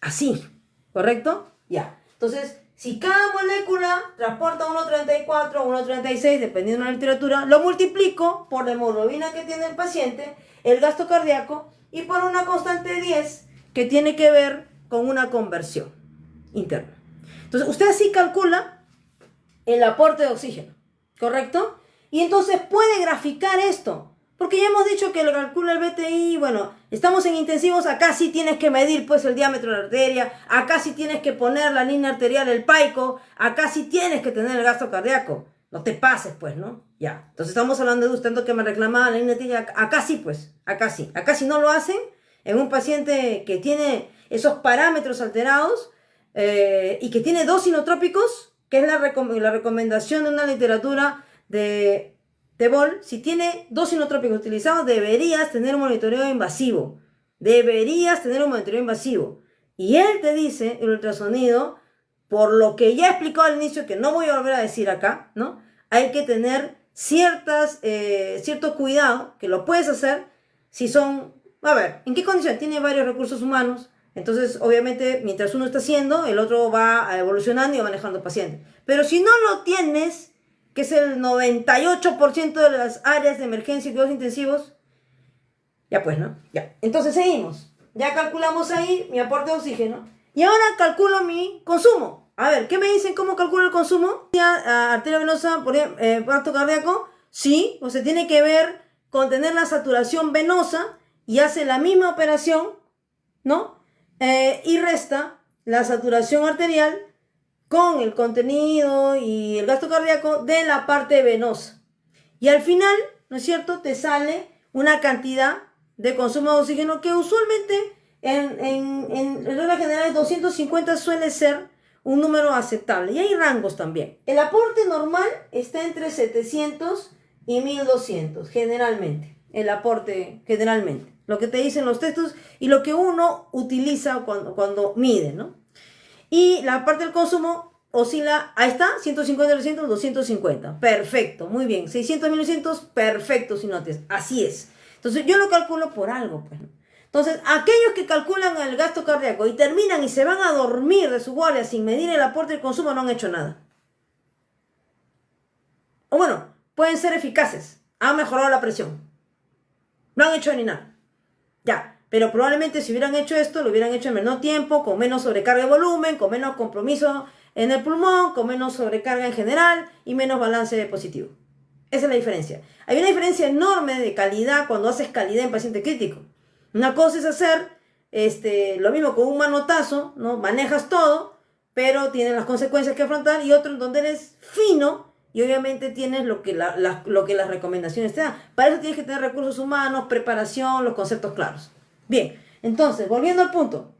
así, ¿correcto? Ya. Entonces, si cada molécula transporta 1.34 o 1.36, dependiendo de la literatura, lo multiplico por la hemoglobina que tiene el paciente, el gasto cardíaco, y por una constante de 10 que tiene que ver con una conversión interna. Entonces, usted así calcula el aporte de oxígeno, ¿correcto? Y entonces puede graficar esto. Porque ya hemos dicho que lo calcula el BTI, bueno, estamos en intensivos, acá sí tienes que medir pues el diámetro de la arteria, acá sí tienes que poner la línea arterial, el paico, acá sí tienes que tener el gasto cardíaco. No te pases pues, ¿no? Ya, entonces estamos hablando de tanto que me reclamaban la línea arterial, acá sí pues, acá sí. Acá si no lo hacen, en un paciente que tiene esos parámetros alterados y que tiene dos inotrópicos, que es la recomendación de una literatura de Tebol, si tiene dos inotrópicos utilizados, deberías tener un monitoreo invasivo. Deberías tener un monitoreo invasivo. Y él te dice, el ultrasonido, por lo que ya he explicado al inicio, que no voy a volver a decir acá, ¿no? Hay que tener cierto cuidado, que lo puedes hacer si son... A ver, ¿en qué condición? Tiene varios recursos humanos. Entonces, obviamente, mientras uno está haciendo, el otro va evolucionando y va manejando pacientes. Pero si no lo tienes, que es el 98% de las áreas de emergencia y cuidados intensivos, ya pues, ¿no? Ya. Entonces seguimos. Ya calculamos ahí mi aporte de oxígeno. Y ahora calculo mi consumo. A ver, ¿qué me dicen? ¿Cómo calculo el consumo? Arteria venosa, por ejemplo, gasto cardíaco. Sí, o sea, tiene que ver con tener la saturación venosa y hace la misma operación, ¿no? Y resta la saturación arterial con el contenido y el gasto cardíaco de la parte venosa. Y al final, ¿no es cierto?, te sale una cantidad de consumo de oxígeno que usualmente en reglas generales 250 suele ser un número aceptable. Y hay rangos también. El aporte normal está entre 700 y 1200, generalmente. El aporte, generalmente. Lo que te dicen los textos y lo que uno utiliza cuando mide, ¿no? Y la parte del consumo oscila, ahí está, 150, 300, 250. Perfecto, muy bien. 600, 1900, perfecto, si notes. Así es. Entonces yo lo calculo por algo, pues. Entonces, aquellos que calculan el gasto cardíaco y terminan y se van a dormir de su guardia sin medir el aporte del consumo no han hecho nada. O bueno, pueden ser eficaces. Han mejorado la presión. No han hecho ni nada. Ya. Pero probablemente si hubieran hecho esto, lo hubieran hecho en menor tiempo, con menos sobrecarga de volumen, con menos compromiso en el pulmón, con menos sobrecarga en general y menos balance positivo. Esa es la diferencia. Hay una diferencia enorme de calidad cuando haces calidad en paciente crítico. Una cosa es hacer lo mismo con un manotazo, ¿no? Manejas todo, pero tienes las consecuencias que afrontar, y otro en donde eres fino y obviamente tienes lo que, lo que las recomendaciones te dan. Para eso tienes que tener recursos humanos, preparación, los conceptos claros. Bien, entonces, volviendo al punto,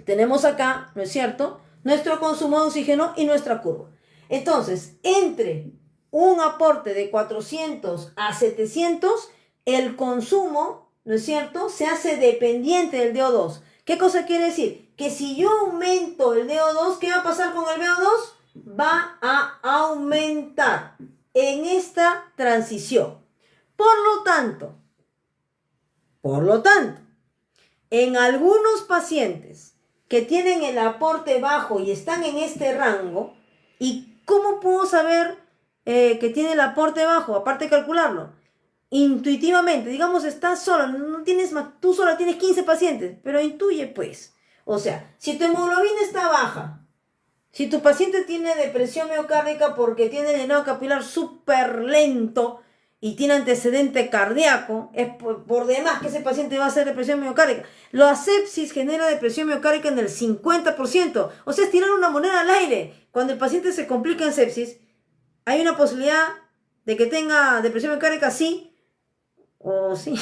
tenemos acá, ¿no es cierto?, nuestro consumo de oxígeno y nuestra curva. Entonces, entre un aporte de 400 a 700, el consumo, ¿no es cierto?, se hace dependiente del DO2. ¿Qué cosa quiere decir? Que si yo aumento el DO2, ¿qué va a pasar con el VO2? Va a aumentar en esta transición. Por lo tanto, en algunos pacientes que tienen el aporte bajo y están en este rango, ¿y cómo puedo saber que tiene el aporte bajo? Aparte de calcularlo, intuitivamente, digamos, estás solo, no tienes más, tú solo tienes 15 pacientes, pero intuye pues. O sea, si tu hemoglobina está baja, si tu paciente tiene depresión miocárdica porque tiene el llenado capilar súper lento y tiene antecedente cardíaco, es por demás que ese paciente va a hacer depresión miocárdica. La sepsis genera depresión miocárdica en el 50%. O sea, es tirar una moneda al aire. Cuando el paciente se complica en sepsis, hay una posibilidad de que tenga depresión miocárdica, sí, o sí.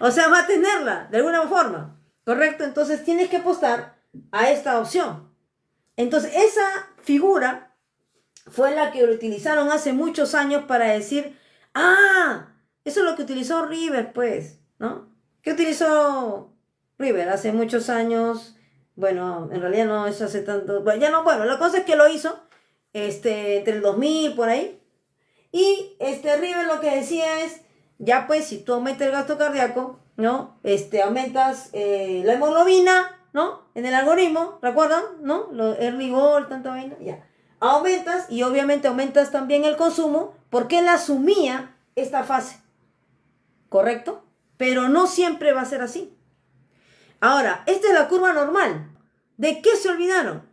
O sea, va a tenerla de alguna forma. ¿Correcto? Entonces tienes que apostar a esta opción. Entonces, esa figura fue la que utilizaron hace muchos años para decir, ah, eso es lo que utilizó River, pues, ¿no? ¿Qué utilizó River hace muchos años? Bueno, en realidad no es hace tanto, bueno, ya no, bueno, la cosa es que lo hizo, entre el 2000 por ahí, y River lo que decía es, ya pues, si tú aumentas el gasto cardíaco, ¿no? Aumentas la hemoglobina, ¿no? En el algoritmo, ¿recuerdan? ¿No? El rigor, tanta vaina, ya. Aumentas y obviamente aumentas también el consumo porque él asumía esta fase, ¿correcto? Pero no siempre va a ser así. Ahora, esta es la curva normal. ¿De qué se olvidaron?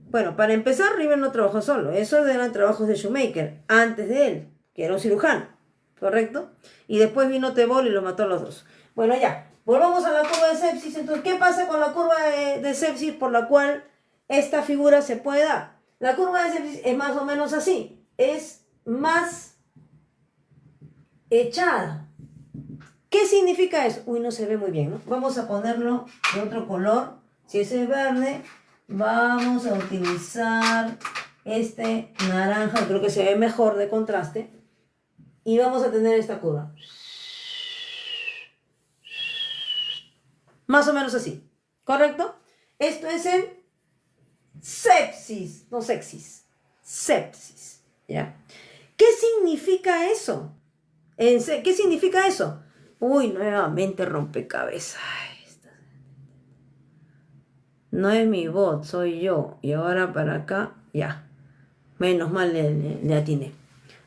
Bueno, para empezar, River no trabajó solo. Esos eran trabajos de Shoemaker, antes de él, que era un cirujano, ¿correcto? Y después vino Tebol y los mató a los dos. Bueno, ya, volvamos a la curva de sepsis. Entonces, ¿qué pasa con la curva de sepsis por la cual esta figura se puede dar? La curva de sepsis es más o menos así. Es más echada. ¿Qué significa eso? Uy, no se ve muy bien, ¿no? Vamos a ponerlo de otro color. Si ese es verde, vamos a utilizar este naranja, creo que se ve mejor de contraste. Y vamos a tener esta curva. Más o menos así, ¿correcto? Esto es en sepsis, no sexis, sepsis, ¿ya? ¿Qué significa eso? ¿Qué significa eso? Uy, nuevamente rompecabezas. No es mi bot, soy yo. Y ahora para acá, ya. Menos mal le atiné.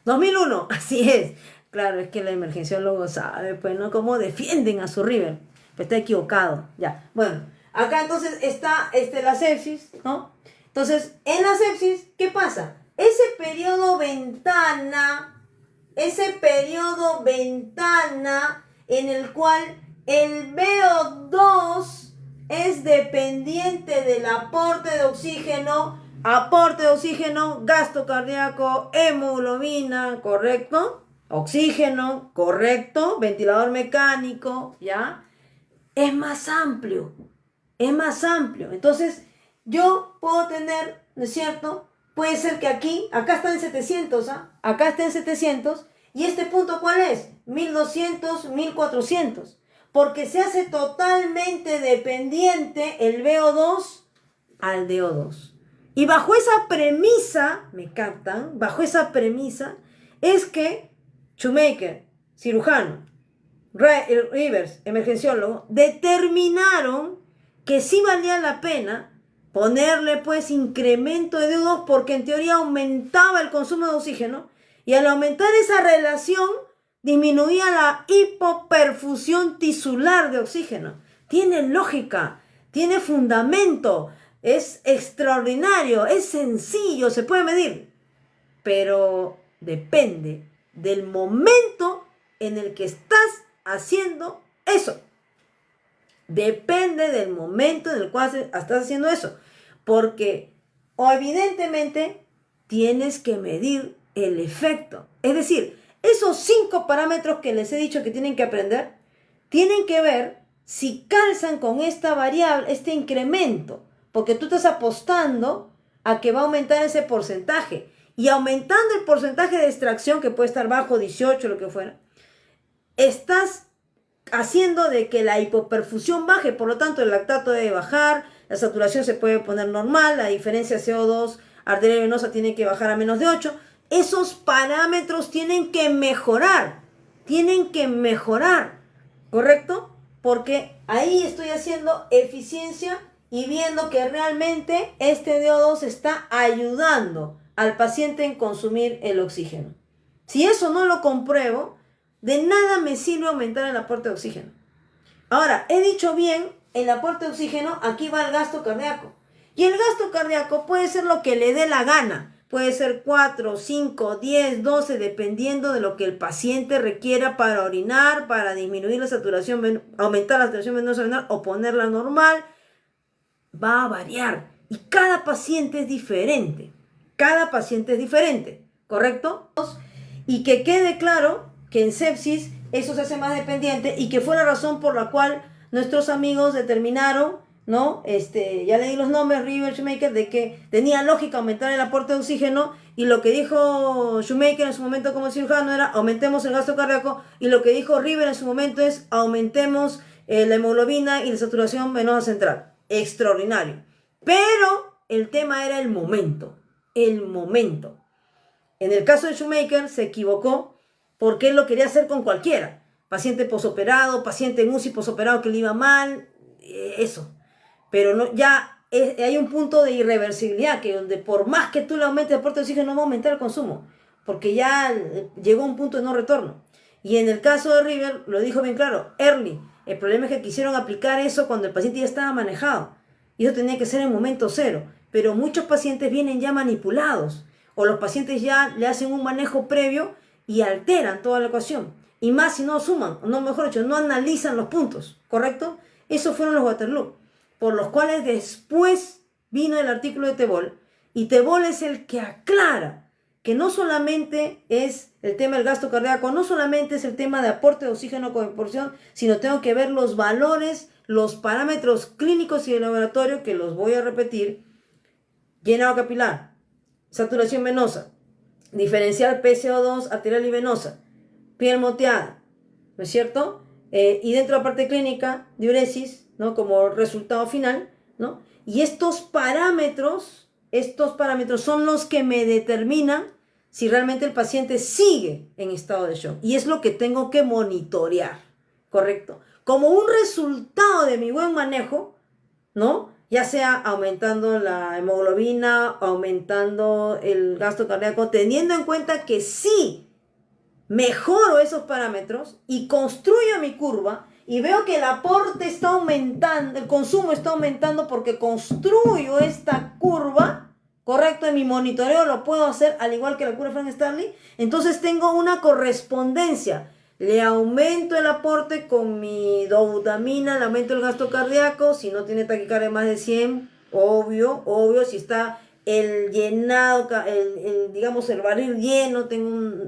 2001, así es. Claro, es que la emergenciólogo sabe, pues, ¿no? Cómo defienden a su River. Pero está equivocado, ya. Bueno, acá entonces está la sepsis, ¿no? Entonces, en la sepsis, ¿qué pasa? Ese periodo ventana en el cual el VO2 es dependiente del aporte de oxígeno, gasto cardíaco, hemoglobina, ¿correcto? Oxígeno, ¿correcto? Ventilador mecánico, ¿ya? Es más amplio, Entonces, yo puedo tener, ¿no es cierto? Puede ser que acá está en 700, ¿ah? Acá está en 700, ¿y este punto cuál es? 1200, 1400. Porque se hace totalmente dependiente el VO2 al DO2. Y bajo esa premisa, ¿me captan? Bajo esa premisa es que Shoemaker, cirujano, Rivers, emergenciólogo, determinaron que sí valía la pena ponerle pues incremento de DO2 porque en teoría aumentaba el consumo de oxígeno y al aumentar esa relación disminuía la hipoperfusión tisular de oxígeno. Tiene lógica, tiene fundamento, es extraordinario, es sencillo, se puede medir, pero depende del momento en el que estás haciendo eso. Depende del momento en el cual estás haciendo eso. Porque o evidentemente tienes que medir el efecto. Es decir, esos 5 parámetros que les he dicho que tienen que aprender, tienen que ver si calzan con esta variable, este incremento, porque tú estás apostando a que va a aumentar ese porcentaje. Y aumentando el porcentaje de extracción, que puede estar bajo 18, lo que fuera, estás haciendo de que la hipoperfusión baje, por lo tanto el lactato debe bajar, la saturación se puede poner normal, la diferencia CO2 arterial venosa tiene que bajar a menos de 8. Esos parámetros tienen que mejorar, ¿correcto? Porque ahí estoy haciendo eficiencia y viendo que realmente este DO2 está ayudando al paciente en consumir el oxígeno. Si eso no lo compruebo, de nada me sirve aumentar el aporte de oxígeno. Ahora, he dicho bien, el aporte de oxígeno, aquí va el gasto cardíaco. Y el gasto cardíaco puede ser lo que le dé la gana. Puede ser 4, 5, 10, 12, dependiendo de lo que el paciente requiera para orinar, para disminuir la saturación, aumentar la saturación venosa renal o ponerla normal. Va a variar. Y cada paciente es diferente. ¿Correcto? Y que quede claro que en sepsis eso se hace más dependiente y que fue la razón por la cual nuestros amigos determinaron, ¿no? Ya leí los nombres, River, Shoemaker, de que tenía lógica aumentar el aporte de oxígeno, y lo que dijo Shoemaker en su momento como cirujano era aumentemos el gasto cardíaco, y lo que dijo River en su momento es aumentemos la hemoglobina y la saturación venosa central. Extraordinario. Pero el tema era el momento. En el caso de Shoemaker se equivocó porque él lo quería hacer con cualquiera. Paciente posoperado, paciente en UCI posoperado que le iba mal, eso. Pero no, ya hay un punto de irreversibilidad, que donde por más que tú le aumentes el aporte de oxígeno no va a aumentar el consumo, porque ya llegó a un punto de no retorno. Y en el caso de River, lo dijo bien claro, early. El problema es que quisieron aplicar eso cuando el paciente ya estaba manejado. Y eso tenía que ser en momento cero. Pero muchos pacientes vienen ya manipulados, o los pacientes ya le hacen un manejo previo y alteran toda la ecuación. Y más si no suman, no, mejor dicho, no analizan los puntos, ¿correcto? Esos fueron los Waterloo, por los cuales después vino el artículo de Tebol, y Tebol es el que aclara que no solamente es el tema del gasto cardíaco, no solamente es el tema de aporte de oxígeno con porción, sino tengo que ver los valores, los parámetros clínicos y de laboratorio, que los voy a repetir: llenado capilar, saturación venosa, diferencial PCO2 arterial y venosa, piel moteada, ¿no es cierto? Y dentro de la parte clínica, diuresis, ¿no? Como resultado final, ¿no? Y estos parámetros son los que me determinan si realmente el paciente sigue en estado de shock. Y es lo que tengo que monitorear, ¿correcto? Como un resultado de mi buen manejo, ¿no? Ya sea aumentando la hemoglobina, aumentando el gasto cardíaco, teniendo en cuenta que sí mejoro esos parámetros y construyo mi curva y veo que el aporte está aumentando, el consumo está aumentando porque construyo esta curva, ¿correcto? En mi monitoreo lo puedo hacer al igual que la curva de Frank-Starling. Entonces tengo una correspondencia. Le aumento el aporte con mi dobutamina, le aumento el gasto cardíaco. Si no tiene taquicardia más de 100, obvio. Si está el llenado, digamos el barril lleno,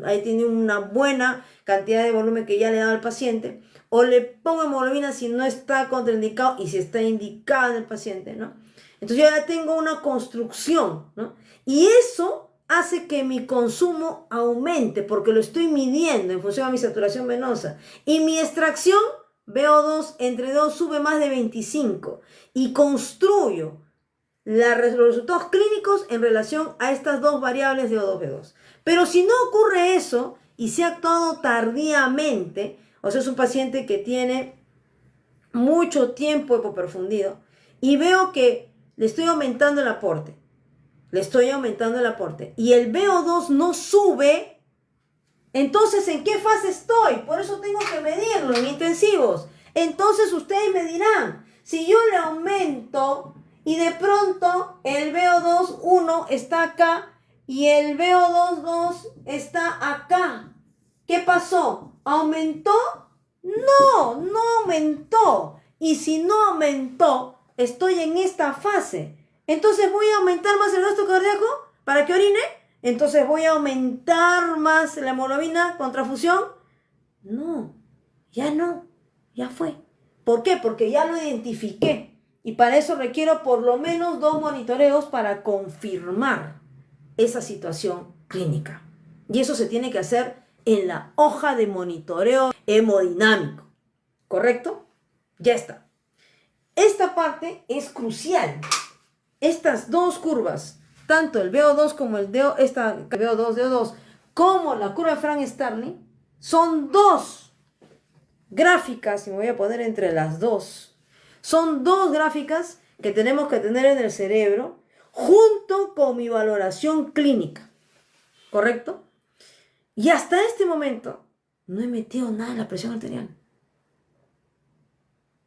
ahí tiene una buena cantidad de volumen que ya le he dado al paciente. O le pongo hemoglobina si no está contraindicado y si está indicado en el paciente, ¿no? Entonces yo ya tengo una construcción, ¿no? Y eso hace que mi consumo aumente porque lo estoy midiendo en función a mi saturación venosa. Y mi extracción, VO2 entre 2 sube más de 25. Y construyo los resultados clínicos en relación a estas dos variables de O2, V2. Pero si no ocurre eso y se ha actuado tardíamente, o sea, es un paciente que tiene mucho tiempo hipoperfundido y veo que le estoy aumentando el aporte, y el VO2 no sube, entonces ¿en qué fase estoy? Por eso tengo que medirlo en intensivos. Entonces ustedes me dirán, si yo le aumento y de pronto el VO2 1 está acá y el VO2 2 está acá, ¿qué pasó? ¿Aumentó? No, no aumentó. Y si no aumentó, estoy en esta fase. Entonces voy a aumentar más el gasto cardíaco para que orine. Entonces voy a aumentar más la hemoglobina con transfusión. No, ya fue. ¿Por qué? Porque ya lo identifiqué. Y para eso requiero por lo menos 2 monitoreos para confirmar esa situación clínica. Y eso se tiene que hacer en la hoja de monitoreo hemodinámico. ¿Correcto? Ya está. Esta parte es crucial. Estas dos curvas, tanto el VO2 como el VO2, como la curva de Frank-Starling, son dos gráficas, y me voy a poner entre las dos, son dos gráficas que tenemos que tener en el cerebro junto con mi valoración clínica. ¿Correcto? Y hasta este momento no he metido nada en la presión arterial.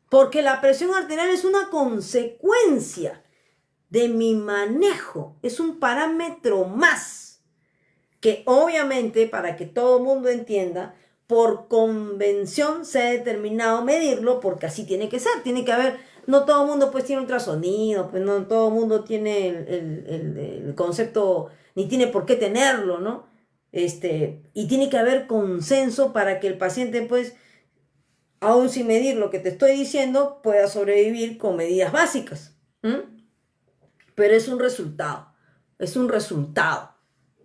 Porque la presión arterial es una consecuencia de mi manejo. Es un parámetro más que obviamente, para que todo el mundo entienda, por convención se ha determinado medirlo porque así tiene que ser. Tiene que haber, no todo el mundo pues tiene ultrasonido, pues no todo el mundo tiene el concepto, ni tiene por qué tenerlo, ¿no? Y tiene que haber consenso para que el paciente pues, aún sin medir lo que te estoy diciendo, pueda sobrevivir con medidas básicas. Pero es un resultado,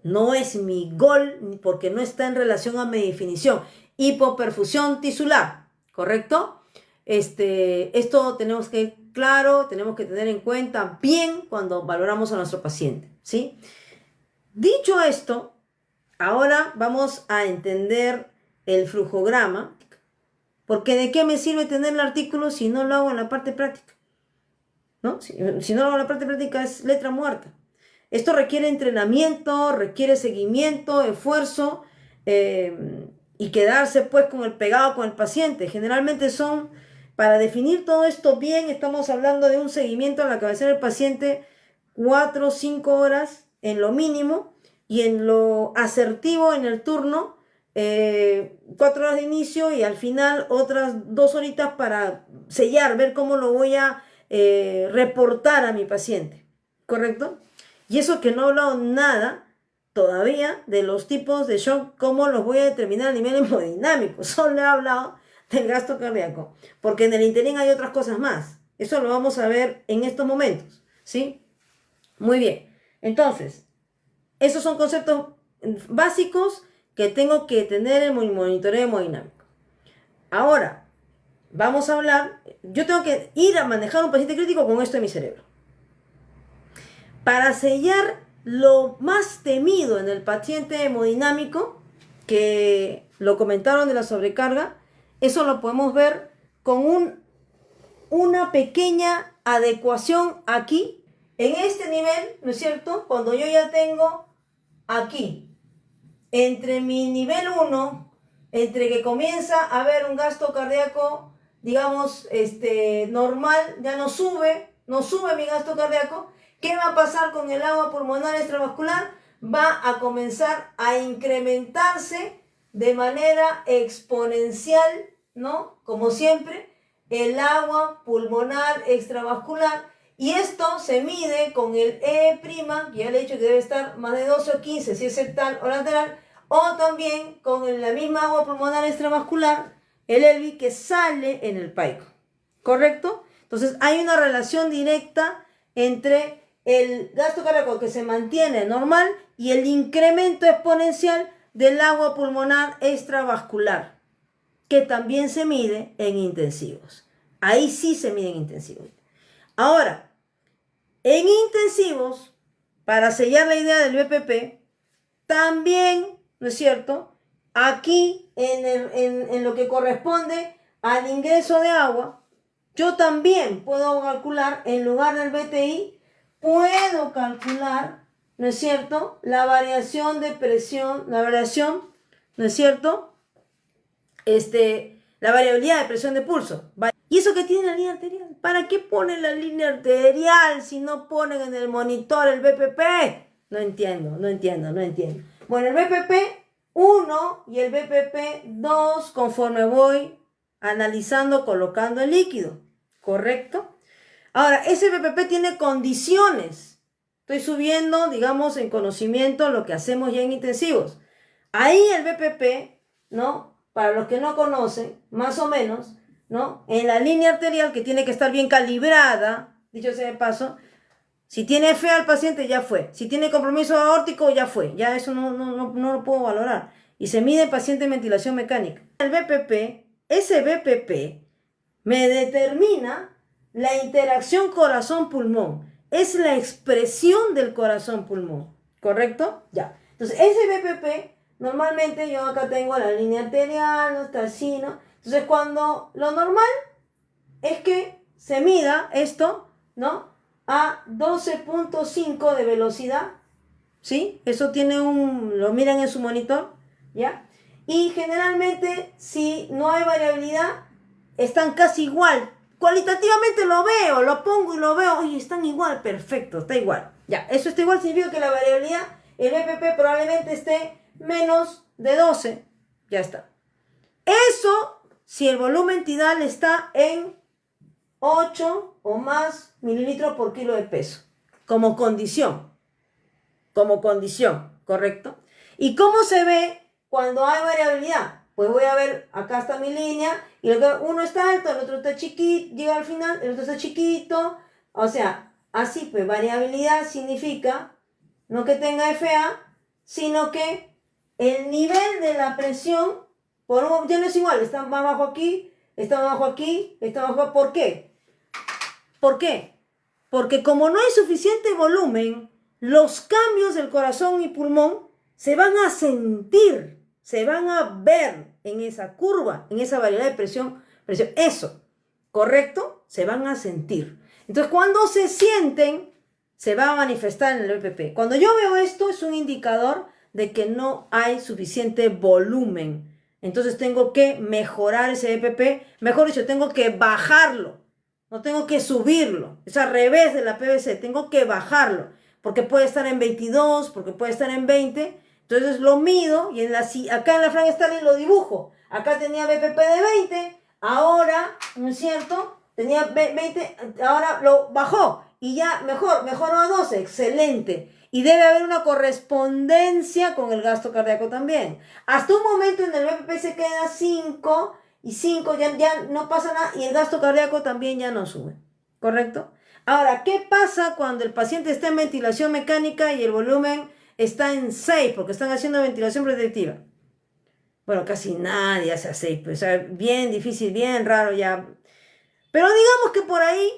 no es mi gol porque no está en relación a mi definición. Hipoperfusión tisular, ¿correcto? Esto tenemos que ir claro, tenemos que tener en cuenta bien cuando valoramos a nuestro paciente, ¿sí? Dicho esto, ahora vamos a entender el flujograma, porque ¿de qué me sirve tener el artículo si no lo hago en la parte práctica? ¿No? Si no lo hago en la parte práctica es letra muerta. Esto requiere entrenamiento, requiere seguimiento, esfuerzo y quedarse pues con el pegado con el paciente. Generalmente para definir todo esto bien, estamos hablando de un seguimiento a la cabecera del paciente 4 o 5 horas en lo mínimo y en lo asertivo en el turno 4 horas de inicio y al final otras 2 horitas para sellar, ver cómo lo voy a reportar a mi paciente. ¿Correcto? Y eso que no he hablado nada todavía de los tipos de shock, cómo los voy a determinar a nivel hemodinámico. Solo he hablado del gasto cardíaco, porque en el interín hay otras cosas más. Eso lo vamos a ver en estos momentos, ¿sí? Muy bien. Entonces, esos son conceptos básicos que tengo que tener en mi monitoreo hemodinámico. Ahora, vamos a hablar, yo tengo que ir a manejar un paciente crítico con esto en mi cerebro. Para sellar lo más temido en el paciente hemodinámico, que lo comentaron de la sobrecarga, eso lo podemos ver con una pequeña adecuación aquí, en este nivel, ¿no es cierto? Cuando yo ya tengo aquí, entre mi nivel 1, entre que comienza a haber un gasto cardíaco, digamos, normal, ya no sube mi gasto cardíaco. ¿Qué va a pasar con el agua pulmonar extravascular? Va a comenzar a incrementarse de manera exponencial, ¿no? Como siempre, el agua pulmonar extravascular. Y esto se mide con el E', que ya le he dicho que debe estar más de 12 o 15 si es septal o lateral, o también con la misma agua pulmonar extravascular, el ELVI que sale en el PAICO. ¿Correcto? Entonces hay una relación directa entre el gasto cardíaco que se mantiene normal y el incremento exponencial del agua pulmonar extravascular, que también se mide en intensivos. Ahí sí se mide en intensivos. Ahora, en intensivos, para sellar la idea del BPP, también, ¿no es cierto? Aquí, en lo que corresponde al ingreso de agua, yo también puedo calcular, en lugar del BTI, puedo calcular, ¿no es cierto?, la variación de presión, ¿no es cierto?, la variabilidad de presión de pulso. ¿Y eso qué tiene la línea arterial? ¿Para qué ponen la línea arterial si no ponen en el monitor el BPP? No entiendo. Bueno, el BPP 1 y el BPP 2 conforme voy analizando, colocando el líquido, ¿correcto? Ahora, ese BPP tiene condiciones Estoy subiendo, digamos, en conocimiento lo que hacemos ya en intensivos. Ahí el BPP, ¿no? Para los que no conocen, más o menos, ¿no? En la línea arterial, que tiene que estar bien calibrada, dicho sea de paso, si tiene FA al paciente, ya fue. Si tiene compromiso aórtico, ya fue. Ya eso no lo puedo valorar. Y se mide paciente en ventilación mecánica. El BPP, ese BPP, me determina la interacción corazón-pulmón. Es la expresión del corazón-pulmón. ¿Correcto? Ya. Entonces, ese BPP, normalmente yo acá tengo la línea arterial, ¿no? Está así, ¿no? Entonces, cuando lo normal es que se mida esto, ¿no? A 12.5 de velocidad, ¿sí? Eso lo miran en su monitor, ¿ya? Y generalmente, si no hay variabilidad, están casi igual. Cualitativamente lo veo, lo pongo y lo veo, oye, están igual, perfecto, está igual. Ya, eso está igual, significa que la variabilidad, el BPP probablemente esté menos de 12, ya está. Eso, si el volumen tidal está en 8 o más mililitros por kilo de peso, como condición, ¿correcto? ¿Y cómo se ve cuando hay variabilidad? Pues voy a ver, acá está mi línea, y uno está alto, el otro está chiquito, llega al final, el otro está chiquito, o sea, así pues, variabilidad significa, no que tenga FA, sino que el nivel de la presión, ya no es igual, está más bajo aquí, está más bajo aquí, está más bajo, ¿por qué? ¿Por qué? Porque como no hay suficiente volumen, los cambios del corazón y pulmón se van a sentir, se van a ver en esa curva, en esa variedad de presión. Eso, ¿correcto? Se van a sentir. Entonces, cuando se sienten, se va a manifestar en el BPP. Cuando yo veo esto, es un indicador de que no hay suficiente volumen. Entonces, tengo que mejorar ese BPP. Mejor dicho, tengo que bajarlo. No tengo que subirlo. Es al revés de la PVC. Tengo que bajarlo. Porque puede estar en 22, porque puede estar en 20. Entonces lo mido y acá en la Frank Starling lo dibujo. Acá tenía BPP de 20. Ahora, ¿no es cierto? Tenía 20. Ahora lo bajó. Y ya mejoró a 12. Excelente. Y debe haber una correspondencia con el gasto cardíaco también. Hasta un momento en el BPP se queda 5. Y 5 ya no pasa nada y el gasto cardíaco también ya no sube, ¿correcto? Ahora, ¿qué pasa cuando el paciente está en ventilación mecánica y el volumen está en 6 porque están haciendo ventilación protectiva? Bueno, casi nadie hace a 6, pues, o sea, bien difícil, bien raro ya. Pero digamos que por ahí,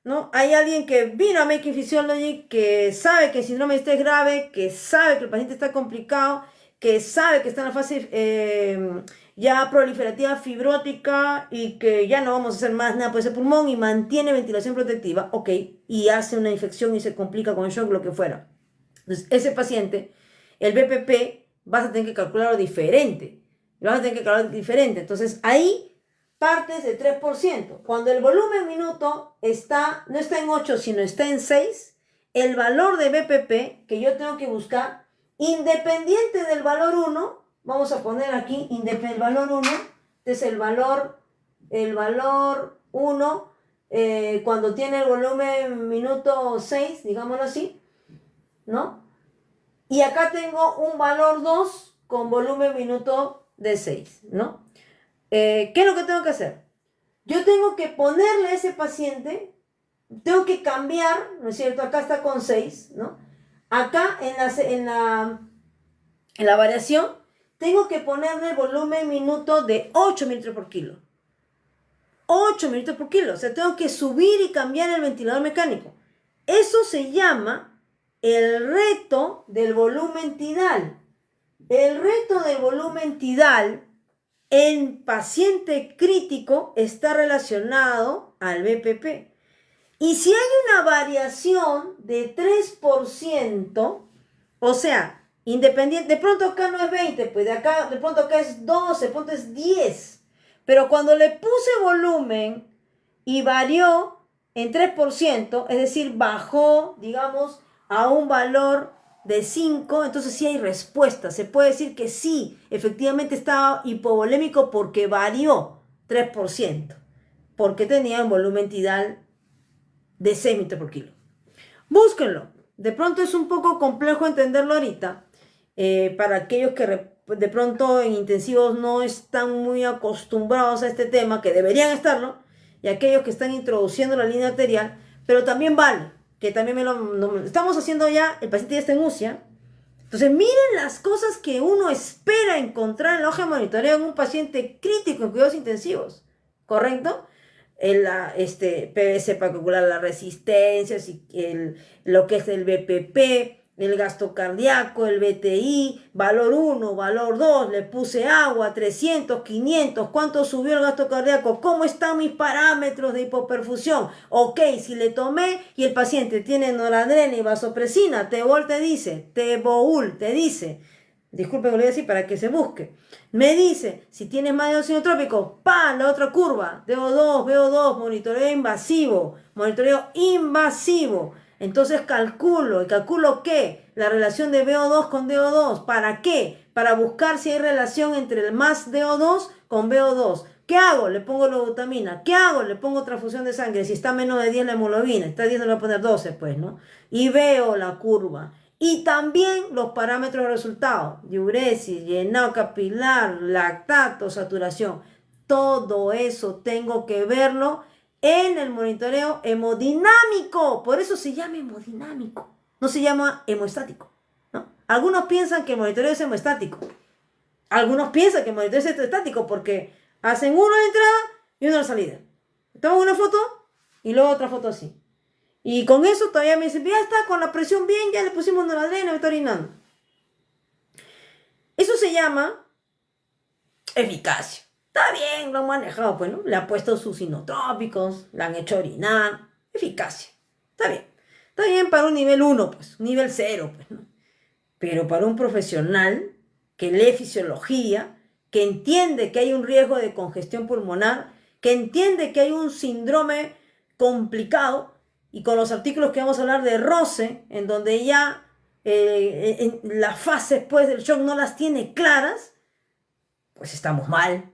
¿no? Hay alguien que vino a Making Physiology, que sabe que el síndrome de estrés es grave, que sabe que el paciente está complicado, que sabe que está en la fase ya proliferativa fibrótica y que ya no vamos a hacer más nada por ese pulmón y mantiene ventilación protectiva, ok, y hace una infección y se complica con el shock, lo que fuera. Entonces, ese paciente, el BPP, vas a tener que calcularlo diferente. Entonces, ahí partes de 3%. Cuando el volumen minuto no está en 8, sino está en 6, el valor de BPP que yo tengo que buscar, independiente del valor 1, vamos a poner aquí el valor 1, este es el valor 1, cuando tiene el volumen minuto 6, digámoslo así, ¿no? Y acá tengo un valor 2 con volumen minuto de 6, ¿no? ¿Qué es lo que tengo que hacer? Yo tengo que ponerle a ese paciente, tengo que cambiar, ¿no es cierto? Acá está con 6, ¿no? Acá en la variación, tengo que ponerle el volumen minuto de 8 mililitros por kilo. 8 mililitros por kilo. O sea, tengo que subir y cambiar el ventilador mecánico. Eso se llama el reto del volumen tidal. El reto del volumen tidal en paciente crítico está relacionado al BPP. Y si hay una variación de 3%, o sea, independiente, de pronto acá no es 20, pues de pronto acá es 12, de pronto es 10. Pero cuando le puse volumen y varió en 3%, es decir, bajó, digamos, a un valor de 5, entonces sí hay respuesta. Se puede decir que sí, efectivamente estaba hipovolémico porque varió 3%, porque tenía un volumen tidal de 6 mililitros por kilo. Búsquenlo. de pronto es un poco complejo entenderlo ahorita, para aquellos que de pronto en intensivos no están muy acostumbrados a este tema, que deberían estarlo, y aquellos que están introduciendo la línea arterial, pero también vale, que también estamos haciendo ya, el paciente ya está en UCI. Entonces miren las cosas que uno espera encontrar en la hoja de monitoreo en un paciente crítico en cuidados intensivos, ¿correcto? PVC para calcular la resistencia, lo que es el BPP, el gasto cardíaco, el BTI, valor 1, valor 2, le puse agua, 300, 500, ¿cuánto subió el gasto cardíaco? ¿Cómo están mis parámetros de hipoperfusión? Ok, si le tomé y el paciente tiene noradrenalina y vasopresina, Teboul te dice, disculpen que lo voy a decir para que se busque. Me dice, si tienes más de sinotrópico, ¡pam! La otra curva, VO2, monitoreo invasivo. Entonces calculo ¿qué? La relación de VO2 con DO2. ¿Para qué? Para buscar si hay relación entre el más DO2 con VO2. ¿Qué hago? Le pongo lobutamina. ¿Qué hago? Le pongo transfusión de sangre. Si está menos de 10 la hemoglobina, está 10 le voy a poner 12, pues, ¿no? Y veo la curva. Y también los parámetros de resultado, diuresis, llenado capilar, lactato, saturación. Todo eso tengo que verlo en el monitoreo hemodinámico. Por eso se llama hemodinámico, no se llama hemostático, ¿no? Algunos piensan que el monitoreo es hemostático. Algunos piensan que el monitoreo es hemostático porque hacen uno a la entrada y uno a la salida. Toman una foto y luego otra foto así. Y con eso todavía me dicen, ya está, con la presión bien, ya le pusimos noradrenalina, me está orinando. Eso se llama eficacia. Está bien, lo han manejado, pues, ¿no? Le han puesto sus inotrópicos, le han hecho orinar. Eficacia. Está bien. Está bien para un nivel 1, pues, un nivel 0, pues, ¿no? Pero para un profesional que lee fisiología, que entiende que hay un riesgo de congestión pulmonar, que entiende que hay un síndrome complicado, y con los artículos que vamos a hablar de roce, en donde ya las fases pues, del shock no las tiene claras, pues estamos mal.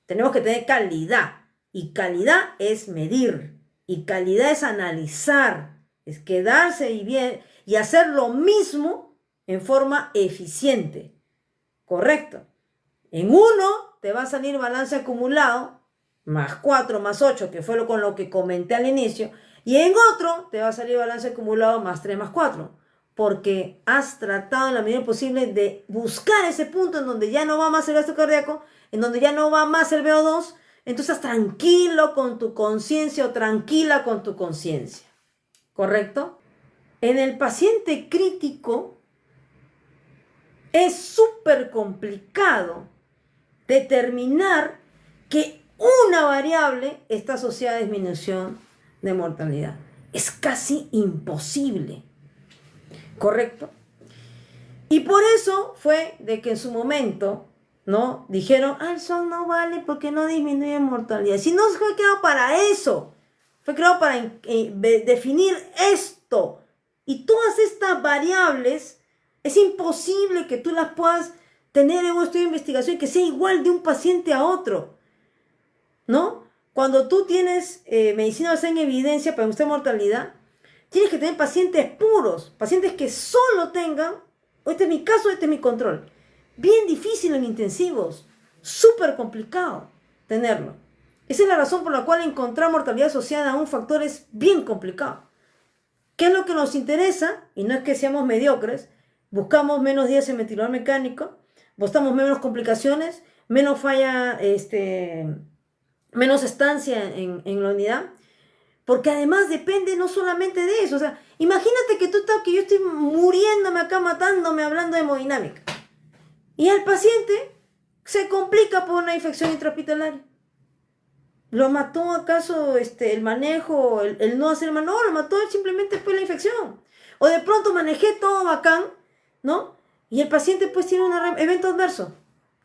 Tenemos que tener calidad. Y calidad es medir. Y calidad es analizar. Es quedarse y hacer lo mismo en forma eficiente. Correcto. En uno te va a salir balance acumulado, más 4, más 8, que fue con lo que comenté al inicio. Y en otro te va a salir balance acumulado más 3 más 4. Porque has tratado en la medida posible de buscar ese punto en donde ya no va más el gasto cardíaco, en donde ya no va más el VO2. Entonces estás tranquilo con tu conciencia o tranquila con tu conciencia. ¿Correcto? En el paciente crítico es súper complicado determinar que una variable está asociada a disminución de mortalidad. Es casi imposible, ¿correcto? Y por eso fue de que en su momento, ¿no? Dijeron, el SON no vale porque no disminuye mortalidad. Si no fue creado para eso, fue creado para definir esto. Y todas estas variables, es imposible que tú las puedas tener en un estudio de investigación que sea igual de un paciente a otro, ¿no? Cuando tú tienes medicina basada en evidencia para demostrar mortalidad, tienes que tener pacientes puros, pacientes que solo tengan, este es mi caso, este es mi control. Bien difícil en intensivos, súper complicado tenerlo. Esa es la razón por la cual encontrar mortalidad asociada a un factor es bien complicado. ¿Qué es lo que nos interesa? Y no es que seamos mediocres, buscamos menos días en ventilador mecánico, buscamos menos complicaciones, menos falla, menos estancia en la unidad, porque además depende no solamente de eso. O sea, imagínate que yo estoy muriéndome acá, matándome, hablando de hemodinámica, y el paciente se complica por una infección intrahospitalaria. ¿Lo mató acaso el manejo, el no hacer el manejo? No, lo mató simplemente por la infección. O de pronto manejé todo bacán, ¿no? Y el paciente pues tiene un evento adverso,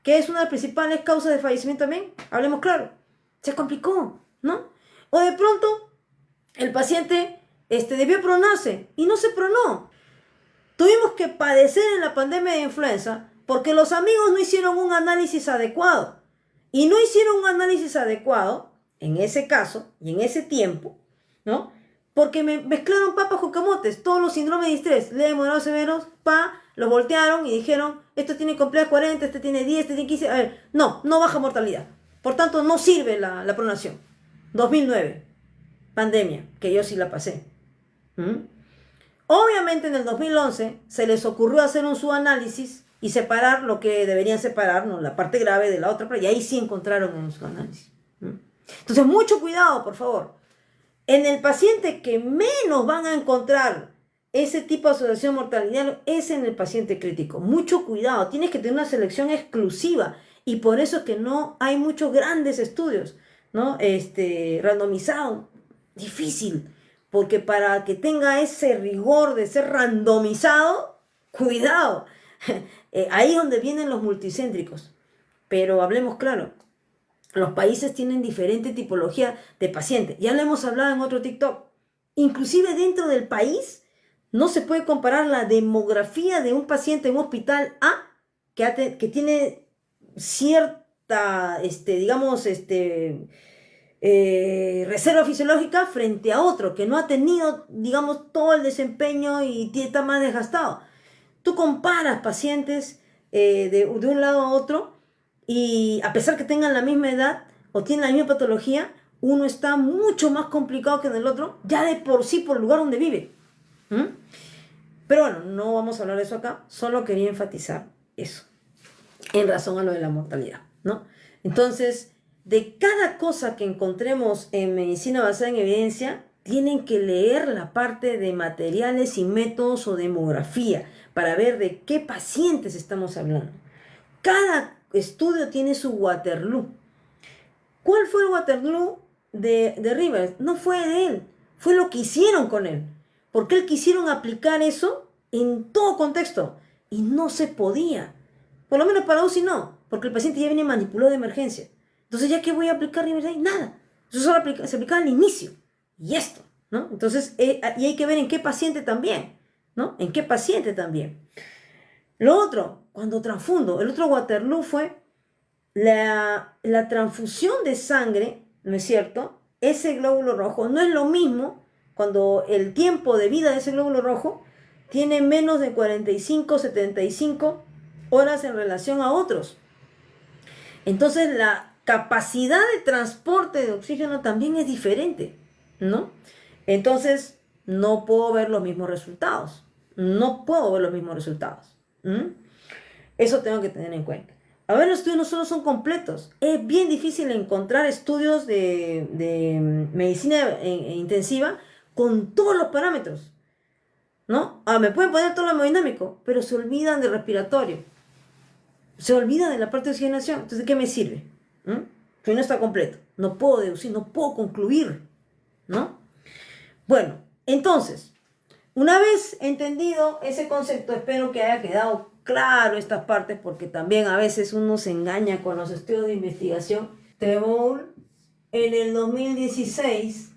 que es una de las principales causas de fallecimiento también, hablemos claro. Se complicó, ¿no? O de pronto el paciente debió pronarse y no se pronó. Tuvimos que padecer en la pandemia de influenza porque los amigos no hicieron un análisis adecuado. Y no hicieron un análisis adecuado, en ese caso y en ese tiempo, ¿no? Porque me mezclaron papas con camotes, todos los síndromes de estrés, leves, severos, los voltearon y dijeron, esto tiene complejo 40, este tiene 10, este tiene 15, a ver, no baja mortalidad. Por tanto, no sirve la pronación. 2009, pandemia, que yo sí la pasé. Obviamente en el 2011 se les ocurrió hacer un subanálisis y separar lo que deberían separar, ¿no? La parte grave de la otra, y ahí sí encontraron en el subanálisis. Entonces, mucho cuidado, por favor. En el paciente que menos van a encontrar ese tipo de asociación mortalidad es en el paciente crítico. Mucho cuidado, tienes que tener una selección exclusiva y por eso es que no hay muchos grandes estudios, ¿no? Randomizado, difícil, porque para que tenga ese rigor de ser randomizado, cuidado, ahí es donde vienen los multicéntricos. Pero hablemos claro, los países tienen diferente tipología de pacientes. Ya lo hemos hablado en otro TikTok. Inclusive dentro del país no se puede comparar la demografía de un paciente en un hospital A que tiene cierta, reserva fisiológica frente a otro que no ha tenido, digamos, todo el desempeño y está más desgastado. Tú comparas pacientes de un lado a otro y a pesar que tengan la misma edad o tienen la misma patología, uno está mucho más complicado que en el otro, ya de por sí por el lugar donde vive. Pero bueno, no vamos a hablar de eso acá, solo quería enfatizar eso, en razón a lo de la mortalidad, ¿no? Entonces, de cada cosa que encontremos en medicina basada en evidencia, tienen que leer la parte de materiales y métodos o demografía para ver de qué pacientes estamos hablando. Cada estudio tiene su Waterloo. ¿Cuál fue el Waterloo de Rivers? No fue de él, fue lo que hicieron con él. Porque él quisieron aplicar eso en todo contexto y no se podía. Por lo menos para UCI no, porque el paciente ya viene manipulado de emergencia. Entonces, ¿ya qué voy a aplicar Rivers ahí? Nada. Eso solo se aplicaba al inicio. Y esto, ¿no? Entonces, y hay que ver en qué paciente también, ¿no? En qué paciente también. Lo otro, cuando transfundo, el otro Waterloo fue la transfusión de sangre, ¿no es cierto? Ese glóbulo rojo no es lo mismo cuando el tiempo de vida de ese glóbulo rojo tiene menos de 45, 75 horas en relación a otros. Entonces la capacidad de transporte de oxígeno también es diferente, ¿no? Entonces no puedo ver los mismos resultados. No puedo ver los mismos resultados. Eso tengo que tener en cuenta. A ver, los estudios no solo son completos. Es bien difícil encontrar estudios de medicina intensiva con todos los parámetros, ¿no? Me pueden poner todo lo hemodinámico, pero se olvidan del respiratorio. Se olvidan de la parte de oxigenación. Entonces, ¿de qué me sirve? Si no está completo. No puedo deducir, no puedo concluir, ¿no? Bueno, entonces, una vez entendido ese concepto, espero que haya quedado claro estas partes, porque también a veces uno se engaña con los estudios de investigación. Teboul, en el 2016,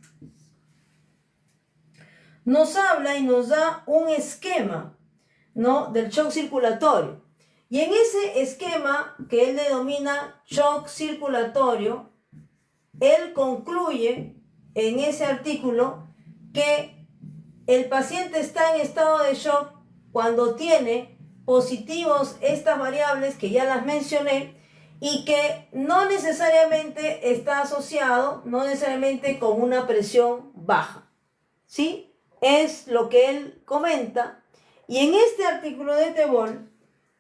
nos habla y nos da un esquema, ¿no?, del shock circulatorio. Y en ese esquema que él denomina shock circulatorio, él concluye en ese artículo que el paciente está en estado de shock cuando tiene positivos estas variables que ya las mencioné y que no necesariamente está asociado, no necesariamente con una presión baja, ¿sí? Es lo que él comenta. Y en este artículo de Teboul,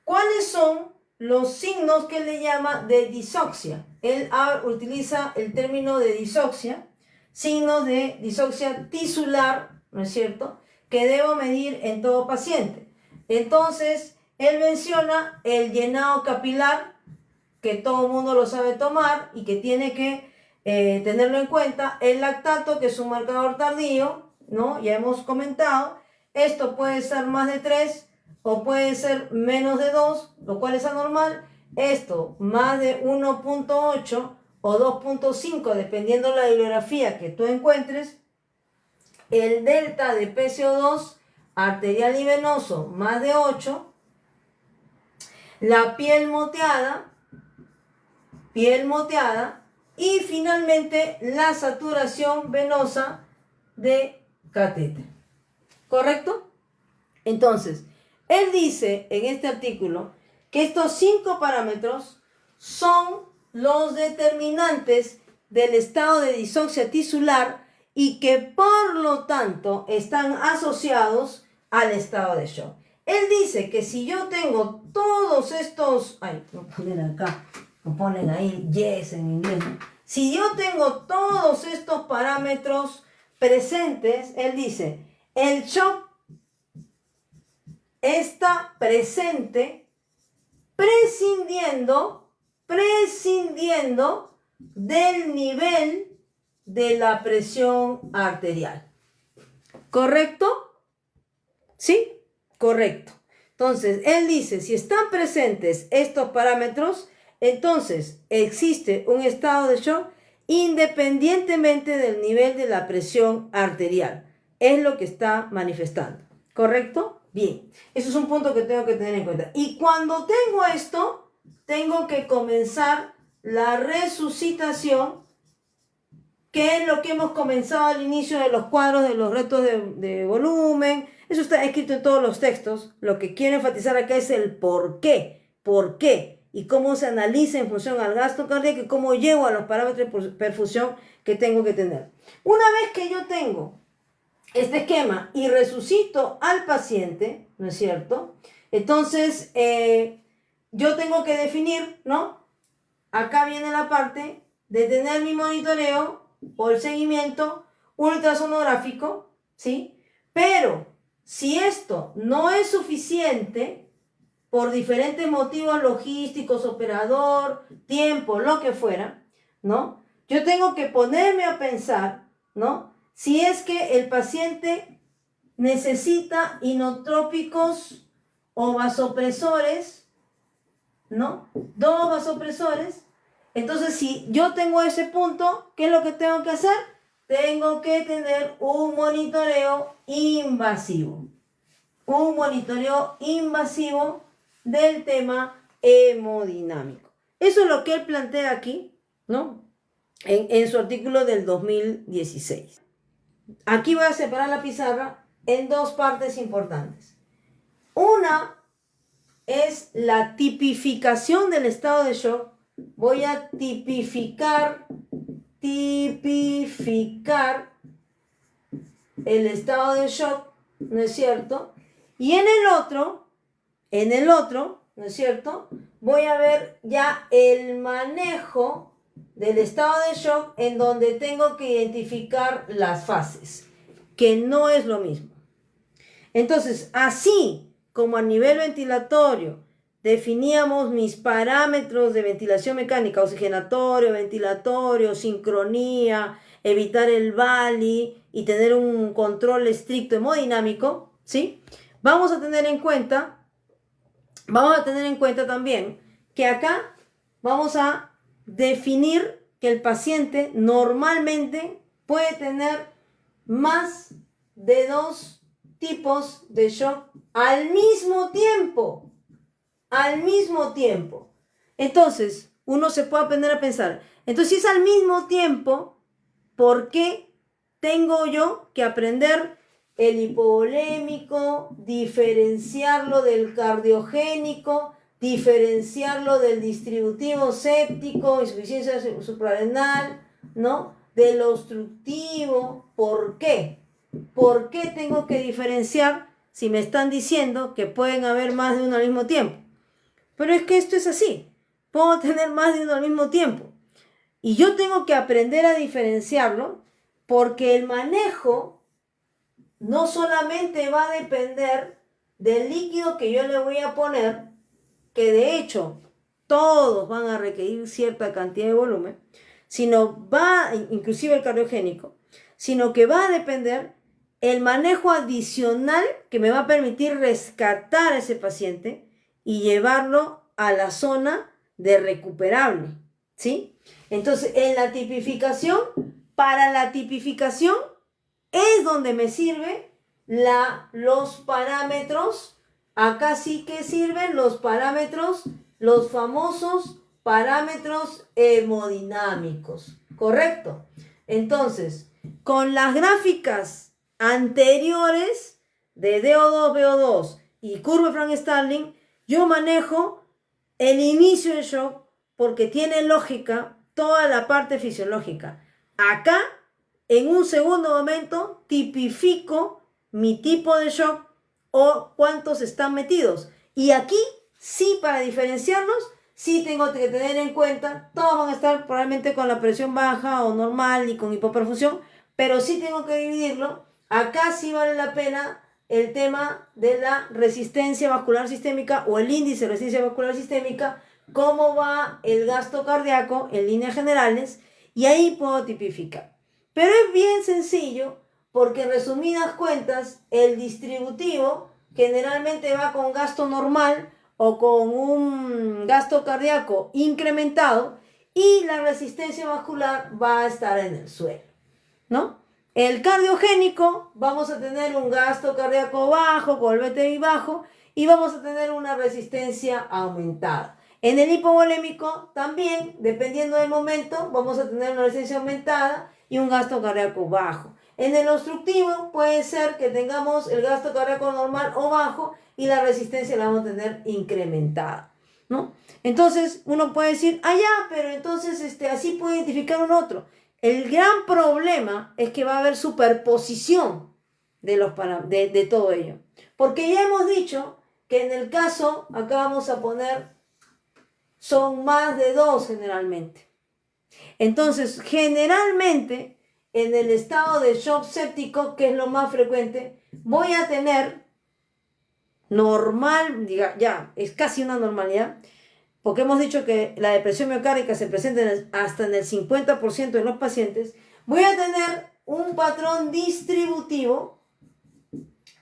¿cuáles son los signos que él le llama de disoxia? Él utiliza el término de disoxia, signos de disoxia tisular, ¿no es cierto?, que debo medir en todo paciente. Entonces, él menciona el llenado capilar, que todo el mundo lo sabe tomar y que tiene que tenerlo en cuenta. El lactato, que es un marcador tardío, ¿no? Ya hemos comentado. Esto puede ser más de 3 o puede ser menos de 2, lo cual es anormal. Esto más de 1.8 o 2.5, dependiendo la bibliografía que tú encuentres. El delta de PCO2 arterial y venoso más de 8. La piel moteada y finalmente la saturación venosa de catéter. ¿Correcto? Entonces, él dice en este artículo que estos 5 parámetros son los determinantes del estado de disonxia tisular y que por lo tanto están asociados al estado de shock. Él dice que si yo tengo todos estos, lo ponen acá, lo ponen ahí, yes en inglés, ¿no? Si yo tengo todos estos parámetros presentes, él dice, el shock está presente prescindiendo del nivel de la presión arterial. ¿Correcto? ¿Sí? Correcto. Entonces, él dice, si están presentes estos parámetros, entonces existe un estado de shock independientemente del nivel de la presión arterial. Es lo que está manifestando. ¿Correcto? Bien. Eso es un punto que tengo que tener en cuenta. Y cuando tengo esto, tengo que comenzar la resucitación, que es lo que hemos comenzado al inicio de los cuadros de los retos de volumen. Eso está escrito en todos los textos. Lo que quiero enfatizar acá es el por qué. ¿Por qué? Y cómo se analiza en función al gasto cardíaco y cómo llego a los parámetros de perfusión que tengo que tener. Una vez que yo tengo este esquema y resucito al paciente, ¿no es cierto? Entonces, yo tengo que definir, ¿no? Acá viene la parte de tener mi monitoreo o el seguimiento ultrasonográfico, ¿sí? Pero si esto no es suficiente, por diferentes motivos logísticos, operador, tiempo, lo que fuera, ¿no? Yo tengo que ponerme a pensar, ¿no? Si es que el paciente necesita inotrópicos o vasopresores, ¿no? 2 vasopresores. Entonces, si yo tengo ese punto, ¿qué es lo que tengo que hacer? Tengo que tener un monitoreo invasivo. Un monitoreo invasivo del tema hemodinámico. Eso es lo que él plantea aquí, ¿no? En su artículo del 2016. Aquí voy a separar la pizarra en 2 partes importantes. Una es la tipificación del estado de shock. Voy a tipificar el estado de shock, ¿no es cierto? Y en el otro, ¿no es cierto? Voy a ver ya el manejo del estado de shock en donde tengo que identificar las fases, que no es lo mismo. Entonces, así como a nivel ventilatorio definíamos mis parámetros de ventilación mecánica, oxigenatorio, ventilatorio, sincronía, evitar el valley y tener un control estricto hemodinámico, ¿sí? Vamos a tener en cuenta también que acá vamos a definir que el paciente normalmente puede tener más de 2 tipos de shock al mismo tiempo. Entonces, uno se puede aprender a pensar, entonces si es al mismo tiempo, ¿por qué tengo yo que aprender el hipovolémico, diferenciarlo del cardiogénico, diferenciarlo del distributivo séptico, insuficiencia suprarrenal, ¿no? Del obstructivo? ¿Por qué? ¿Por qué tengo que diferenciar si me están diciendo que pueden haber más de uno al mismo tiempo? Pero es que esto es así. Puedo tener más de uno al mismo tiempo. Y yo tengo que aprender a diferenciarlo porque el manejo no solamente va a depender del líquido que yo le voy a poner, que de hecho todos van a requerir cierta cantidad de volumen, sino inclusive el cardiogénico, sino que va a depender el manejo adicional que me va a permitir rescatar a ese paciente y llevarlo a la zona de recuperable, ¿sí? Entonces, en la tipificación, para la tipificación es donde me sirve los parámetros. Acá sí que sirven los parámetros, los famosos parámetros hemodinámicos, ¿correcto? Entonces, con las gráficas anteriores de DO2, BO2 y curva de Frank-Starling, yo manejo el inicio del shock porque tiene lógica toda la parte fisiológica. Acá, en un segundo momento, tipifico mi tipo de shock o cuántos están metidos. Y aquí, sí, para diferenciarlos, sí tengo que tener en cuenta, todos van a estar probablemente con la presión baja o normal y con hipoperfusión, pero sí tengo que dividirlo. Acá sí vale la pena el tema de la resistencia vascular sistémica o el índice de resistencia vascular sistémica, cómo va el gasto cardíaco en líneas generales, y ahí puedo tipificar. Pero es bien sencillo, porque en resumidas cuentas, el distributivo generalmente va con gasto normal o con un gasto cardíaco incrementado, y la resistencia vascular va a estar en el suelo, ¿no? El cardiogénico, vamos a tener un gasto cardíaco bajo, con el BTI bajo, y vamos a tener una resistencia aumentada. En el hipovolémico también, dependiendo del momento, vamos a tener una resistencia aumentada y un gasto cardíaco bajo. En el obstructivo puede ser que tengamos el gasto cardíaco normal o bajo y la resistencia la vamos a tener incrementada, ¿no? Entonces uno puede decir, ya, pero entonces así puedo identificar un otro. El gran problema es que va a haber superposición de todo ello. Porque ya hemos dicho que en el caso, acá vamos a poner, son más de 2 generalmente. Entonces, generalmente, en el estado de shock séptico, que es lo más frecuente, voy a tener normal, ya, es casi una normalidad, porque hemos dicho que la depresión miocárdica se presenta hasta en el 50% de los pacientes. Voy a tener un patrón distributivo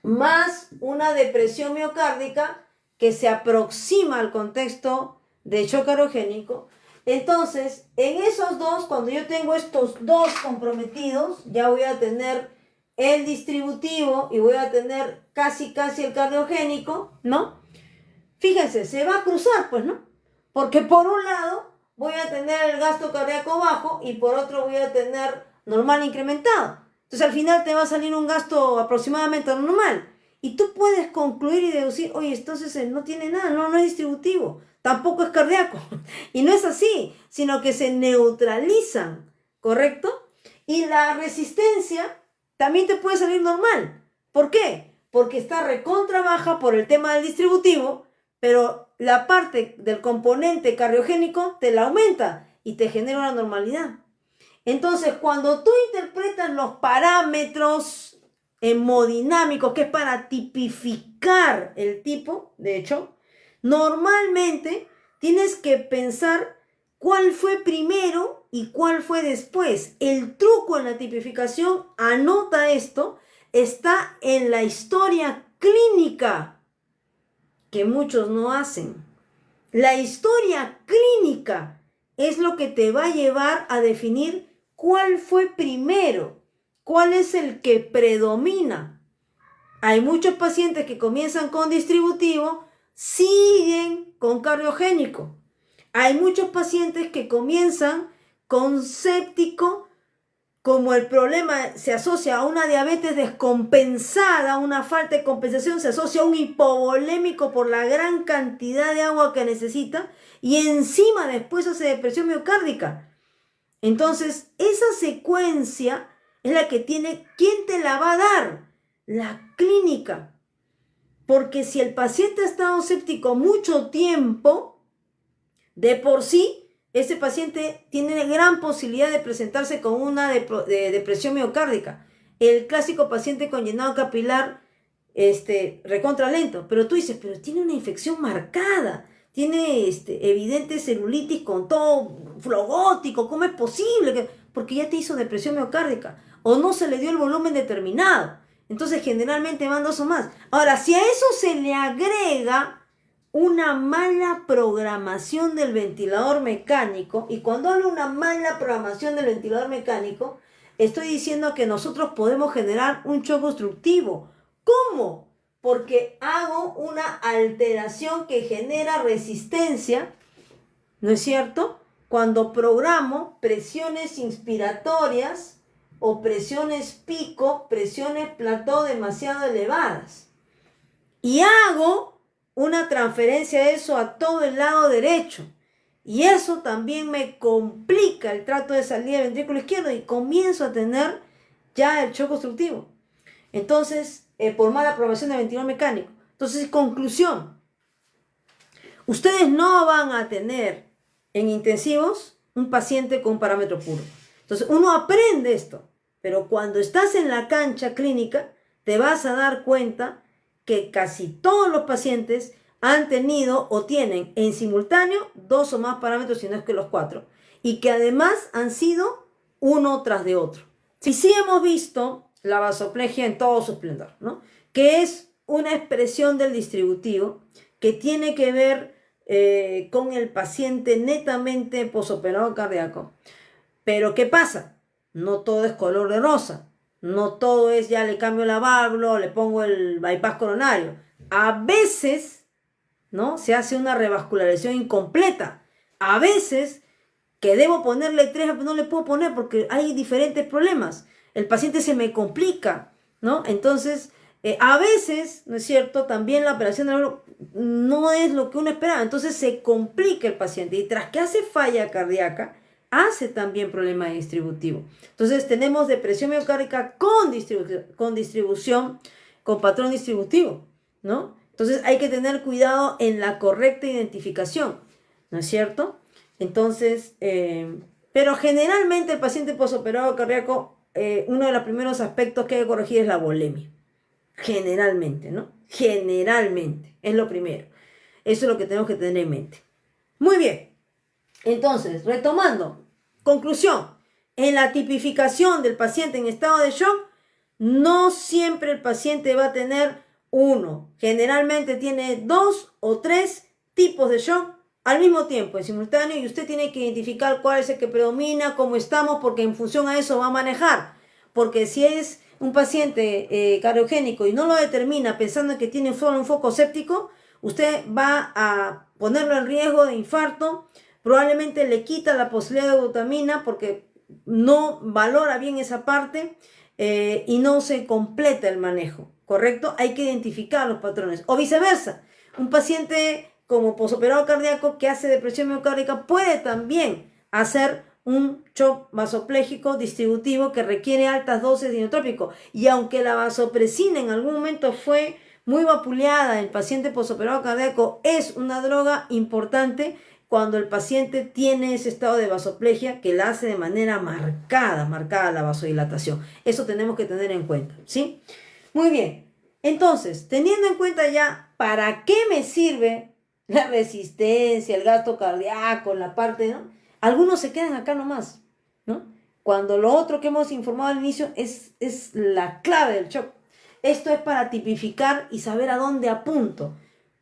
más una depresión miocárdica que se aproxima al contexto de shock cardiogénico. Entonces, en esos dos, cuando yo tengo estos dos comprometidos, ya voy a tener el distributivo y voy a tener casi el cardiogénico, ¿no? Fíjense, se va a cruzar, pues, ¿no? Porque por un lado voy a tener el gasto cardíaco bajo y por otro voy a tener normal incrementado. Entonces al final te va a salir un gasto aproximadamente normal. Y tú puedes concluir y deducir, oye, entonces no tiene nada, no es distributivo, tampoco es cardíaco. Y no es así, sino que se neutralizan, ¿correcto? Y la resistencia también te puede salir normal. ¿Por qué? Porque está recontra baja por el tema del distributivo, pero la parte del componente cardiogénico te la aumenta y te genera una normalidad. Entonces, cuando tú interpretas los parámetros hemodinámicos, que es para tipificar el tipo, de hecho, normalmente tienes que pensar cuál fue primero y cuál fue después. El truco en la tipificación, anota esto, está en la historia clínica, que muchos no hacen. La historia clínica es lo que te va a llevar a definir cuál fue primero, cuál es el que predomina. Hay muchos pacientes que comienzan con distributivo, siguen con cardiogénico. Hay muchos pacientes que comienzan con séptico, como el problema se asocia a una diabetes descompensada, una falta de compensación, se asocia a un hipovolémico por la gran cantidad de agua que necesita, y encima después hace depresión miocárdica. Entonces, esa secuencia es la que tiene, ¿quién te la va a dar? La clínica. Porque si el paciente ha estado séptico mucho tiempo, de por sí, ese paciente tiene gran posibilidad de presentarse con una depresión miocárdica. El clásico paciente con llenado capilar recontra lento. Pero tú dices, pero tiene una infección marcada, tiene evidente celulitis con todo flogótico, ¿cómo es posible? Porque ya te hizo depresión miocárdica o no se le dio el volumen determinado. Entonces generalmente van 2 o más. Ahora, si a eso se le agrega una mala programación del ventilador mecánico, y cuando hablo de una mala programación del ventilador mecánico, estoy diciendo que nosotros podemos generar un shock obstructivo. ¿Cómo? Porque hago una alteración que genera resistencia, ¿no es cierto? Cuando programo presiones inspiratorias o presiones pico, presiones plató demasiado elevadas. Y hago una transferencia de eso a todo el lado derecho. Y eso también me complica el trato de salida del ventrículo izquierdo y comienzo a tener ya el shock obstructivo. Entonces, por mala programación de ventilador mecánico. Entonces, conclusión. Ustedes no van a tener en intensivos un paciente con parámetro puro. Entonces, uno aprende esto. Pero cuando estás en la cancha clínica, te vas a dar cuenta que casi todos los pacientes han tenido o tienen en simultáneo 2 o más parámetros, si no es que los 4. Y que además han sido uno tras de otro. Y sí hemos visto la vasoplegia en todo su esplendor, ¿no? Que es una expresión del distributivo que tiene que ver con el paciente netamente posoperado cardíaco. Pero ¿qué pasa? No todo es color de rosa. No todo es ya le cambio la válvula, le pongo el bypass coronario. A veces, ¿no? Se hace una revascularización incompleta. A veces que debo ponerle 3, no le puedo poner porque hay diferentes problemas. El paciente se me complica, ¿no? Entonces, a veces, ¿no es cierto? También la operación de no es lo que uno esperaba. Entonces se complica el paciente y tras que hace falla cardíaca, hace también problema distributivo. Entonces tenemos depresión miocárdica con distribución, con patrón distributivo, ¿no? Entonces hay que tener cuidado en la correcta identificación, ¿no es cierto? Entonces, pero generalmente el paciente posoperado cardíaco, uno de los primeros aspectos que hay que corregir es la volemia. Generalmente, ¿no? Generalmente, es lo primero. Eso es lo que tenemos que tener en mente. Muy bien. Entonces, retomando, conclusión, en la tipificación del paciente en estado de shock, no siempre el paciente va a tener uno, generalmente tiene 2 o 3 tipos de shock al mismo tiempo, en simultáneo, y usted tiene que identificar cuál es el que predomina, cómo estamos, porque en función a eso va a manejar, porque si es un paciente cardiogénico y no lo determina pensando que tiene solo un foco séptico, usted va a ponerlo en riesgo de infarto. Probablemente le quita la posibilidad de glutamina porque no valora bien esa parte y no se completa el manejo, ¿correcto? Hay que identificar los patrones. O viceversa, un paciente como posoperado cardíaco que hace depresión miocárdica puede también hacer un shock vasopléjico distributivo que requiere altas dosis de inotrópico. Y aunque la vasopresina en algún momento fue muy vapuleada en el paciente posoperado cardíaco, es una droga importante cuando el paciente tiene ese estado de vasoplegia que la hace de manera marcada la vasodilatación. Eso tenemos que tener en cuenta, ¿sí? Muy bien. Entonces, teniendo en cuenta ya para qué me sirve la resistencia, el gasto cardíaco, la parte, ¿no? Algunos se quedan acá nomás, ¿no? Cuando lo otro que hemos informado al inicio es la clave del shock. Esto es para tipificar y saber a dónde apunto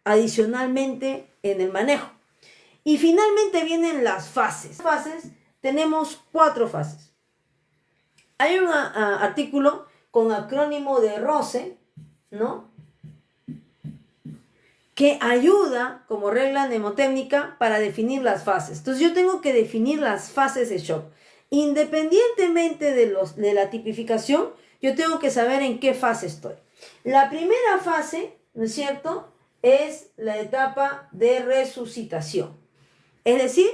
adicionalmente en el manejo. Y finalmente vienen las fases. Tenemos 4 fases. Hay un artículo con acrónimo de Rose, ¿no? Que ayuda como regla mnemotécnica para definir las fases. Entonces yo tengo que definir las fases de shock. Independientemente de la tipificación, yo tengo que saber en qué fase estoy. La primera fase, ¿no es cierto?, es la etapa de resucitación. Es decir,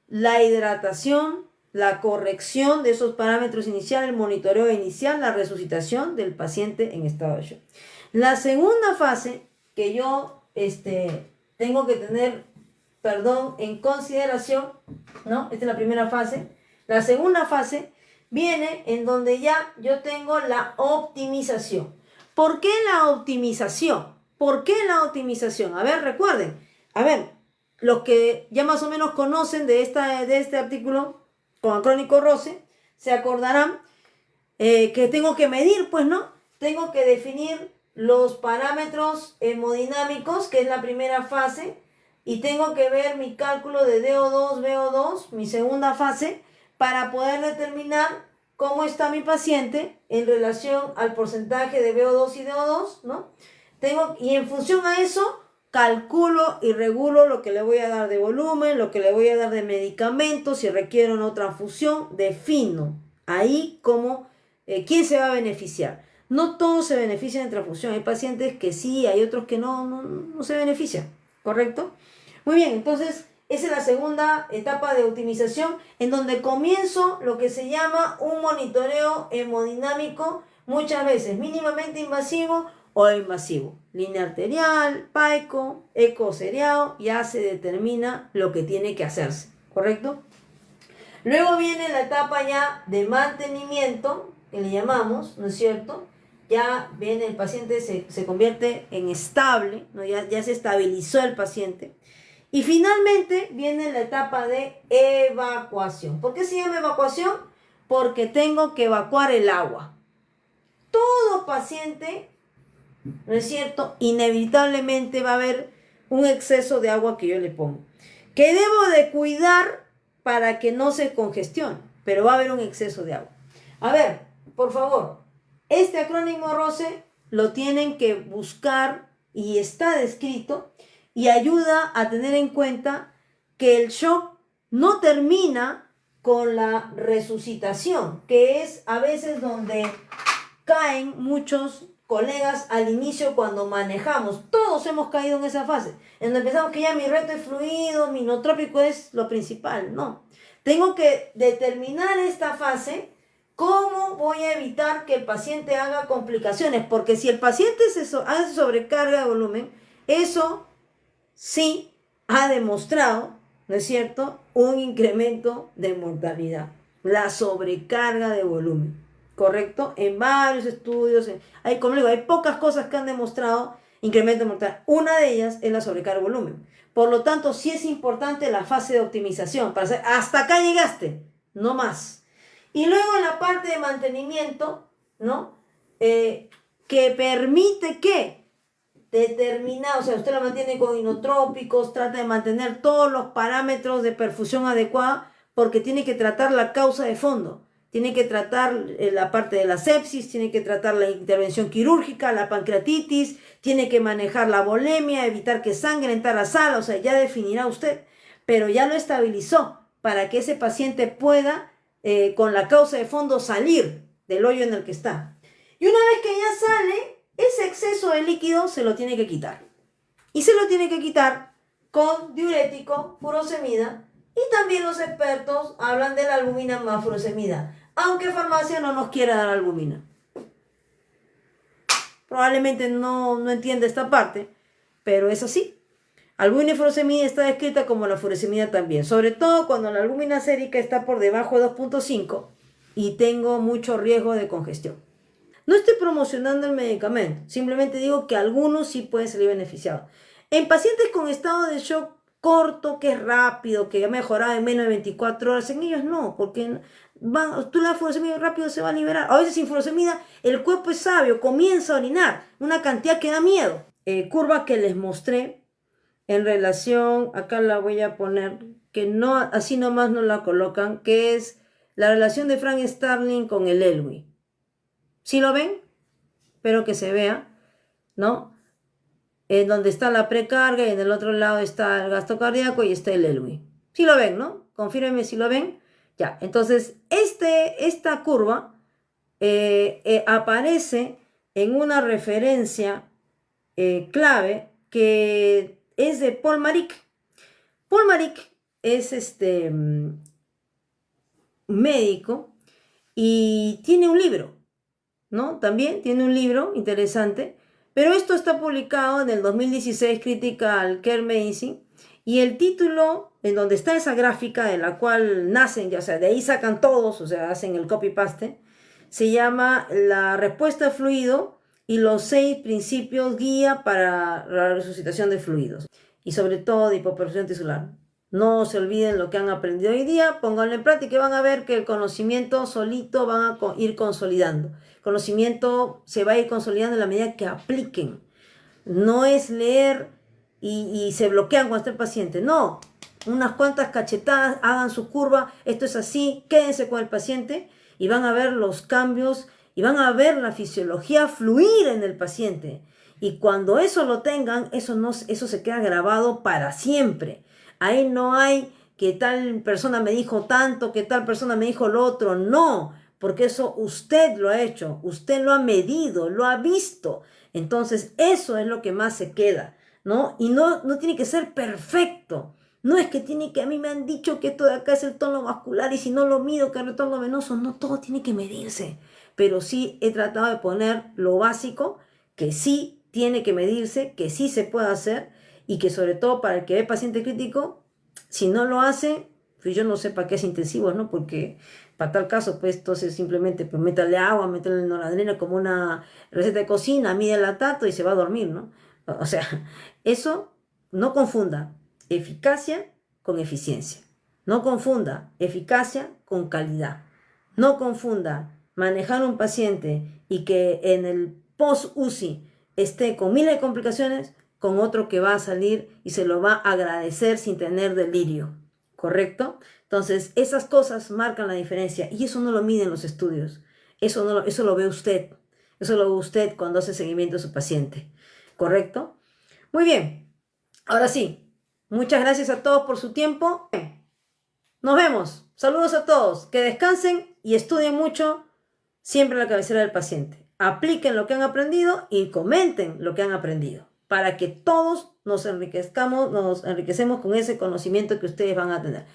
la hidratación, la corrección de esos parámetros iniciales, el monitoreo inicial, la resucitación del paciente en estado de shock. La segunda fase que yo tengo que tener, en consideración, ¿no? Esta es la primera fase. La segunda fase viene en donde ya yo tengo la optimización. ¿Por qué la optimización? ¿Por qué la optimización? A ver, recuerden. A ver, los que ya más o menos conocen de este artículo con acrónico Rose, se acordarán que tengo que medir, pues, ¿no? Tengo que definir los parámetros hemodinámicos, que es la primera fase, y tengo que ver mi cálculo de DO2, VO2, mi segunda fase, para poder determinar cómo está mi paciente en relación al porcentaje de VO2 y DO2, ¿no? Y en función a eso, calculo y regulo lo que le voy a dar de volumen, lo que le voy a dar de medicamentos, si requiere o no transfusión, defino ahí cómo ¿quién se va a beneficiar? No todos se benefician de transfusión. Hay pacientes que sí, hay otros que no se benefician, ¿correcto? Muy bien, entonces esa es la segunda etapa de optimización en donde comienzo lo que se llama un monitoreo hemodinámico, muchas veces mínimamente invasivo o invasivo. Línea arterial, PAECO, eco seriado, ya se determina lo que tiene que hacerse, ¿correcto? Luego viene la etapa ya de mantenimiento, que le llamamos, ¿no es cierto? Ya viene el paciente, se convierte en estable, ¿no? Ya se estabilizó el paciente. Y finalmente viene la etapa de evacuación. ¿Por qué se llama evacuación? Porque tengo que evacuar el agua. Todo paciente, ¿no es cierto?, inevitablemente va a haber un exceso de agua que yo le pongo, que debo de cuidar para que no se congestione, pero va a haber un exceso de agua. A ver, por favor, este acrónimo ROCE lo tienen que buscar y está descrito y ayuda a tener en cuenta que el shock no termina con la resucitación, que es a veces donde caen muchos colegas al inicio cuando manejamos. Todos hemos caído en esa fase, en donde pensamos que ya mi reto es fluido, mi inotrópico es lo principal. No, tengo que determinar esta fase. ¿Cómo voy a evitar que el paciente haga complicaciones? Porque si el paciente hace sobrecarga de volumen, eso sí ha demostrado, ¿no es cierto?, un incremento de mortalidad. La sobrecarga de volumen, ¿correcto? En varios estudios, como digo, hay pocas cosas que han demostrado incremento de mortalidad. Una de ellas es la sobrecarga de volumen. Por lo tanto, sí es importante la fase de optimización para hacer, hasta acá llegaste, no más. Y luego en la parte de mantenimiento, ¿no? Que permite que determinado, o sea, usted lo mantiene con inotrópicos, trata de mantener todos los parámetros de perfusión adecuada, porque tiene que tratar la causa de fondo. Tiene que tratar la parte de la sepsis, tiene que tratar la intervención quirúrgica, la pancreatitis, tiene que manejar la volemia, evitar que sangre entre a la sala, o sea, ya definirá usted, pero ya lo estabilizó para que ese paciente pueda, con la causa de fondo, salir del hoyo en el que está. Y una vez que ya sale, ese exceso de líquido se lo tiene que quitar. Y se lo tiene que quitar con diurético, furosemida, y también los expertos hablan de la albumina más furosemida, aunque farmacia no nos quiera dar albumina. Probablemente no entienda esta parte, pero es así. Albumina y furosemida está descrita como la furosemida también, sobre todo cuando la albumina sérica está por debajo de 2.5 y tengo mucho riesgo de congestión. No estoy promocionando el medicamento, simplemente digo que algunos sí pueden salir beneficiados. En pacientes con estado de shock corto, que es rápido, que ha mejorado en menos de 24 horas, en ellos no, porque tú la furosemida rápido se va a liberar. A veces sin furosemida el cuerpo es sabio, comienza a orinar, una cantidad que da miedo. Curva que les mostré en relación, acá la voy a poner, que no, así nomás no la colocan, que es la relación de Frank Starling con el Elwi. ¿Sí lo ven? Espero que se vea, ¿no? En donde está la precarga y en el otro lado está el gasto cardíaco y está el Elwi. ¿Sí lo ven, no? Confírmenme si lo ven. Ya, entonces esta curva aparece en una referencia clave que es de Paul Marik. Paul Marik es médico y tiene un libro, ¿no? También tiene un libro interesante, pero esto está publicado en el 2016, Critical Care Medicine, y el título, en donde está esa gráfica de la cual nacen, ya, o sea, de ahí sacan todos, o sea, hacen el copy-paste, se llama La respuesta de fluido y los 6 principios guía para la resucitación de fluidos, y sobre todo de hipoperfusión tisular. No se olviden lo que han aprendido hoy día, pónganlo en práctica y van a ver que el conocimiento solito van a ir consolidando. El conocimiento se va a ir consolidando en la medida que apliquen. No es leer y se bloquean cuando está el paciente. No, unas cuantas cachetadas, hagan su curva, esto es así, quédense con el paciente y van a ver los cambios y van a ver la fisiología fluir en el paciente. Y cuando eso lo tengan, eso se queda grabado para siempre. Ahí no hay que tal persona me dijo tanto, que tal persona me dijo lo otro. No, porque eso usted lo ha hecho, usted lo ha medido, lo ha visto. Entonces, eso es lo que más se queda, ¿no? Y no tiene que ser perfecto. No es que tiene que, a mí me han dicho que esto de acá es el tono vascular y si no lo mido, que el retorno venoso. No, todo tiene que medirse. Pero sí he tratado de poner lo básico, que sí tiene que medirse, que sí se puede hacer y que sobre todo para el que ve paciente crítico, si no lo hace, pues yo no sé para qué es intensivos, ¿no? Porque para tal caso, pues entonces simplemente pues, métale agua, métale noradrenalina como una receta de cocina, mide el lactato y se va a dormir, ¿no? O sea, eso no confunda eficacia con eficiencia. No confunda eficacia con calidad. No confunda manejar un paciente y que en el post-UCI esté con miles de complicaciones con otro que va a salir y se lo va a agradecer sin tener delirio. ¿Correcto? Entonces, esas cosas marcan la diferencia y eso no lo miden los estudios. Eso lo ve usted. Eso lo ve usted cuando hace seguimiento a su paciente. ¿Correcto? Muy bien. Ahora sí, muchas gracias a todos por su tiempo. Nos vemos. Saludos a todos. Que descansen y estudien mucho siempre a la cabecera del paciente. Apliquen lo que han aprendido y comenten lo que han aprendido para que todos nos enriquecemos con ese conocimiento que ustedes van a tener.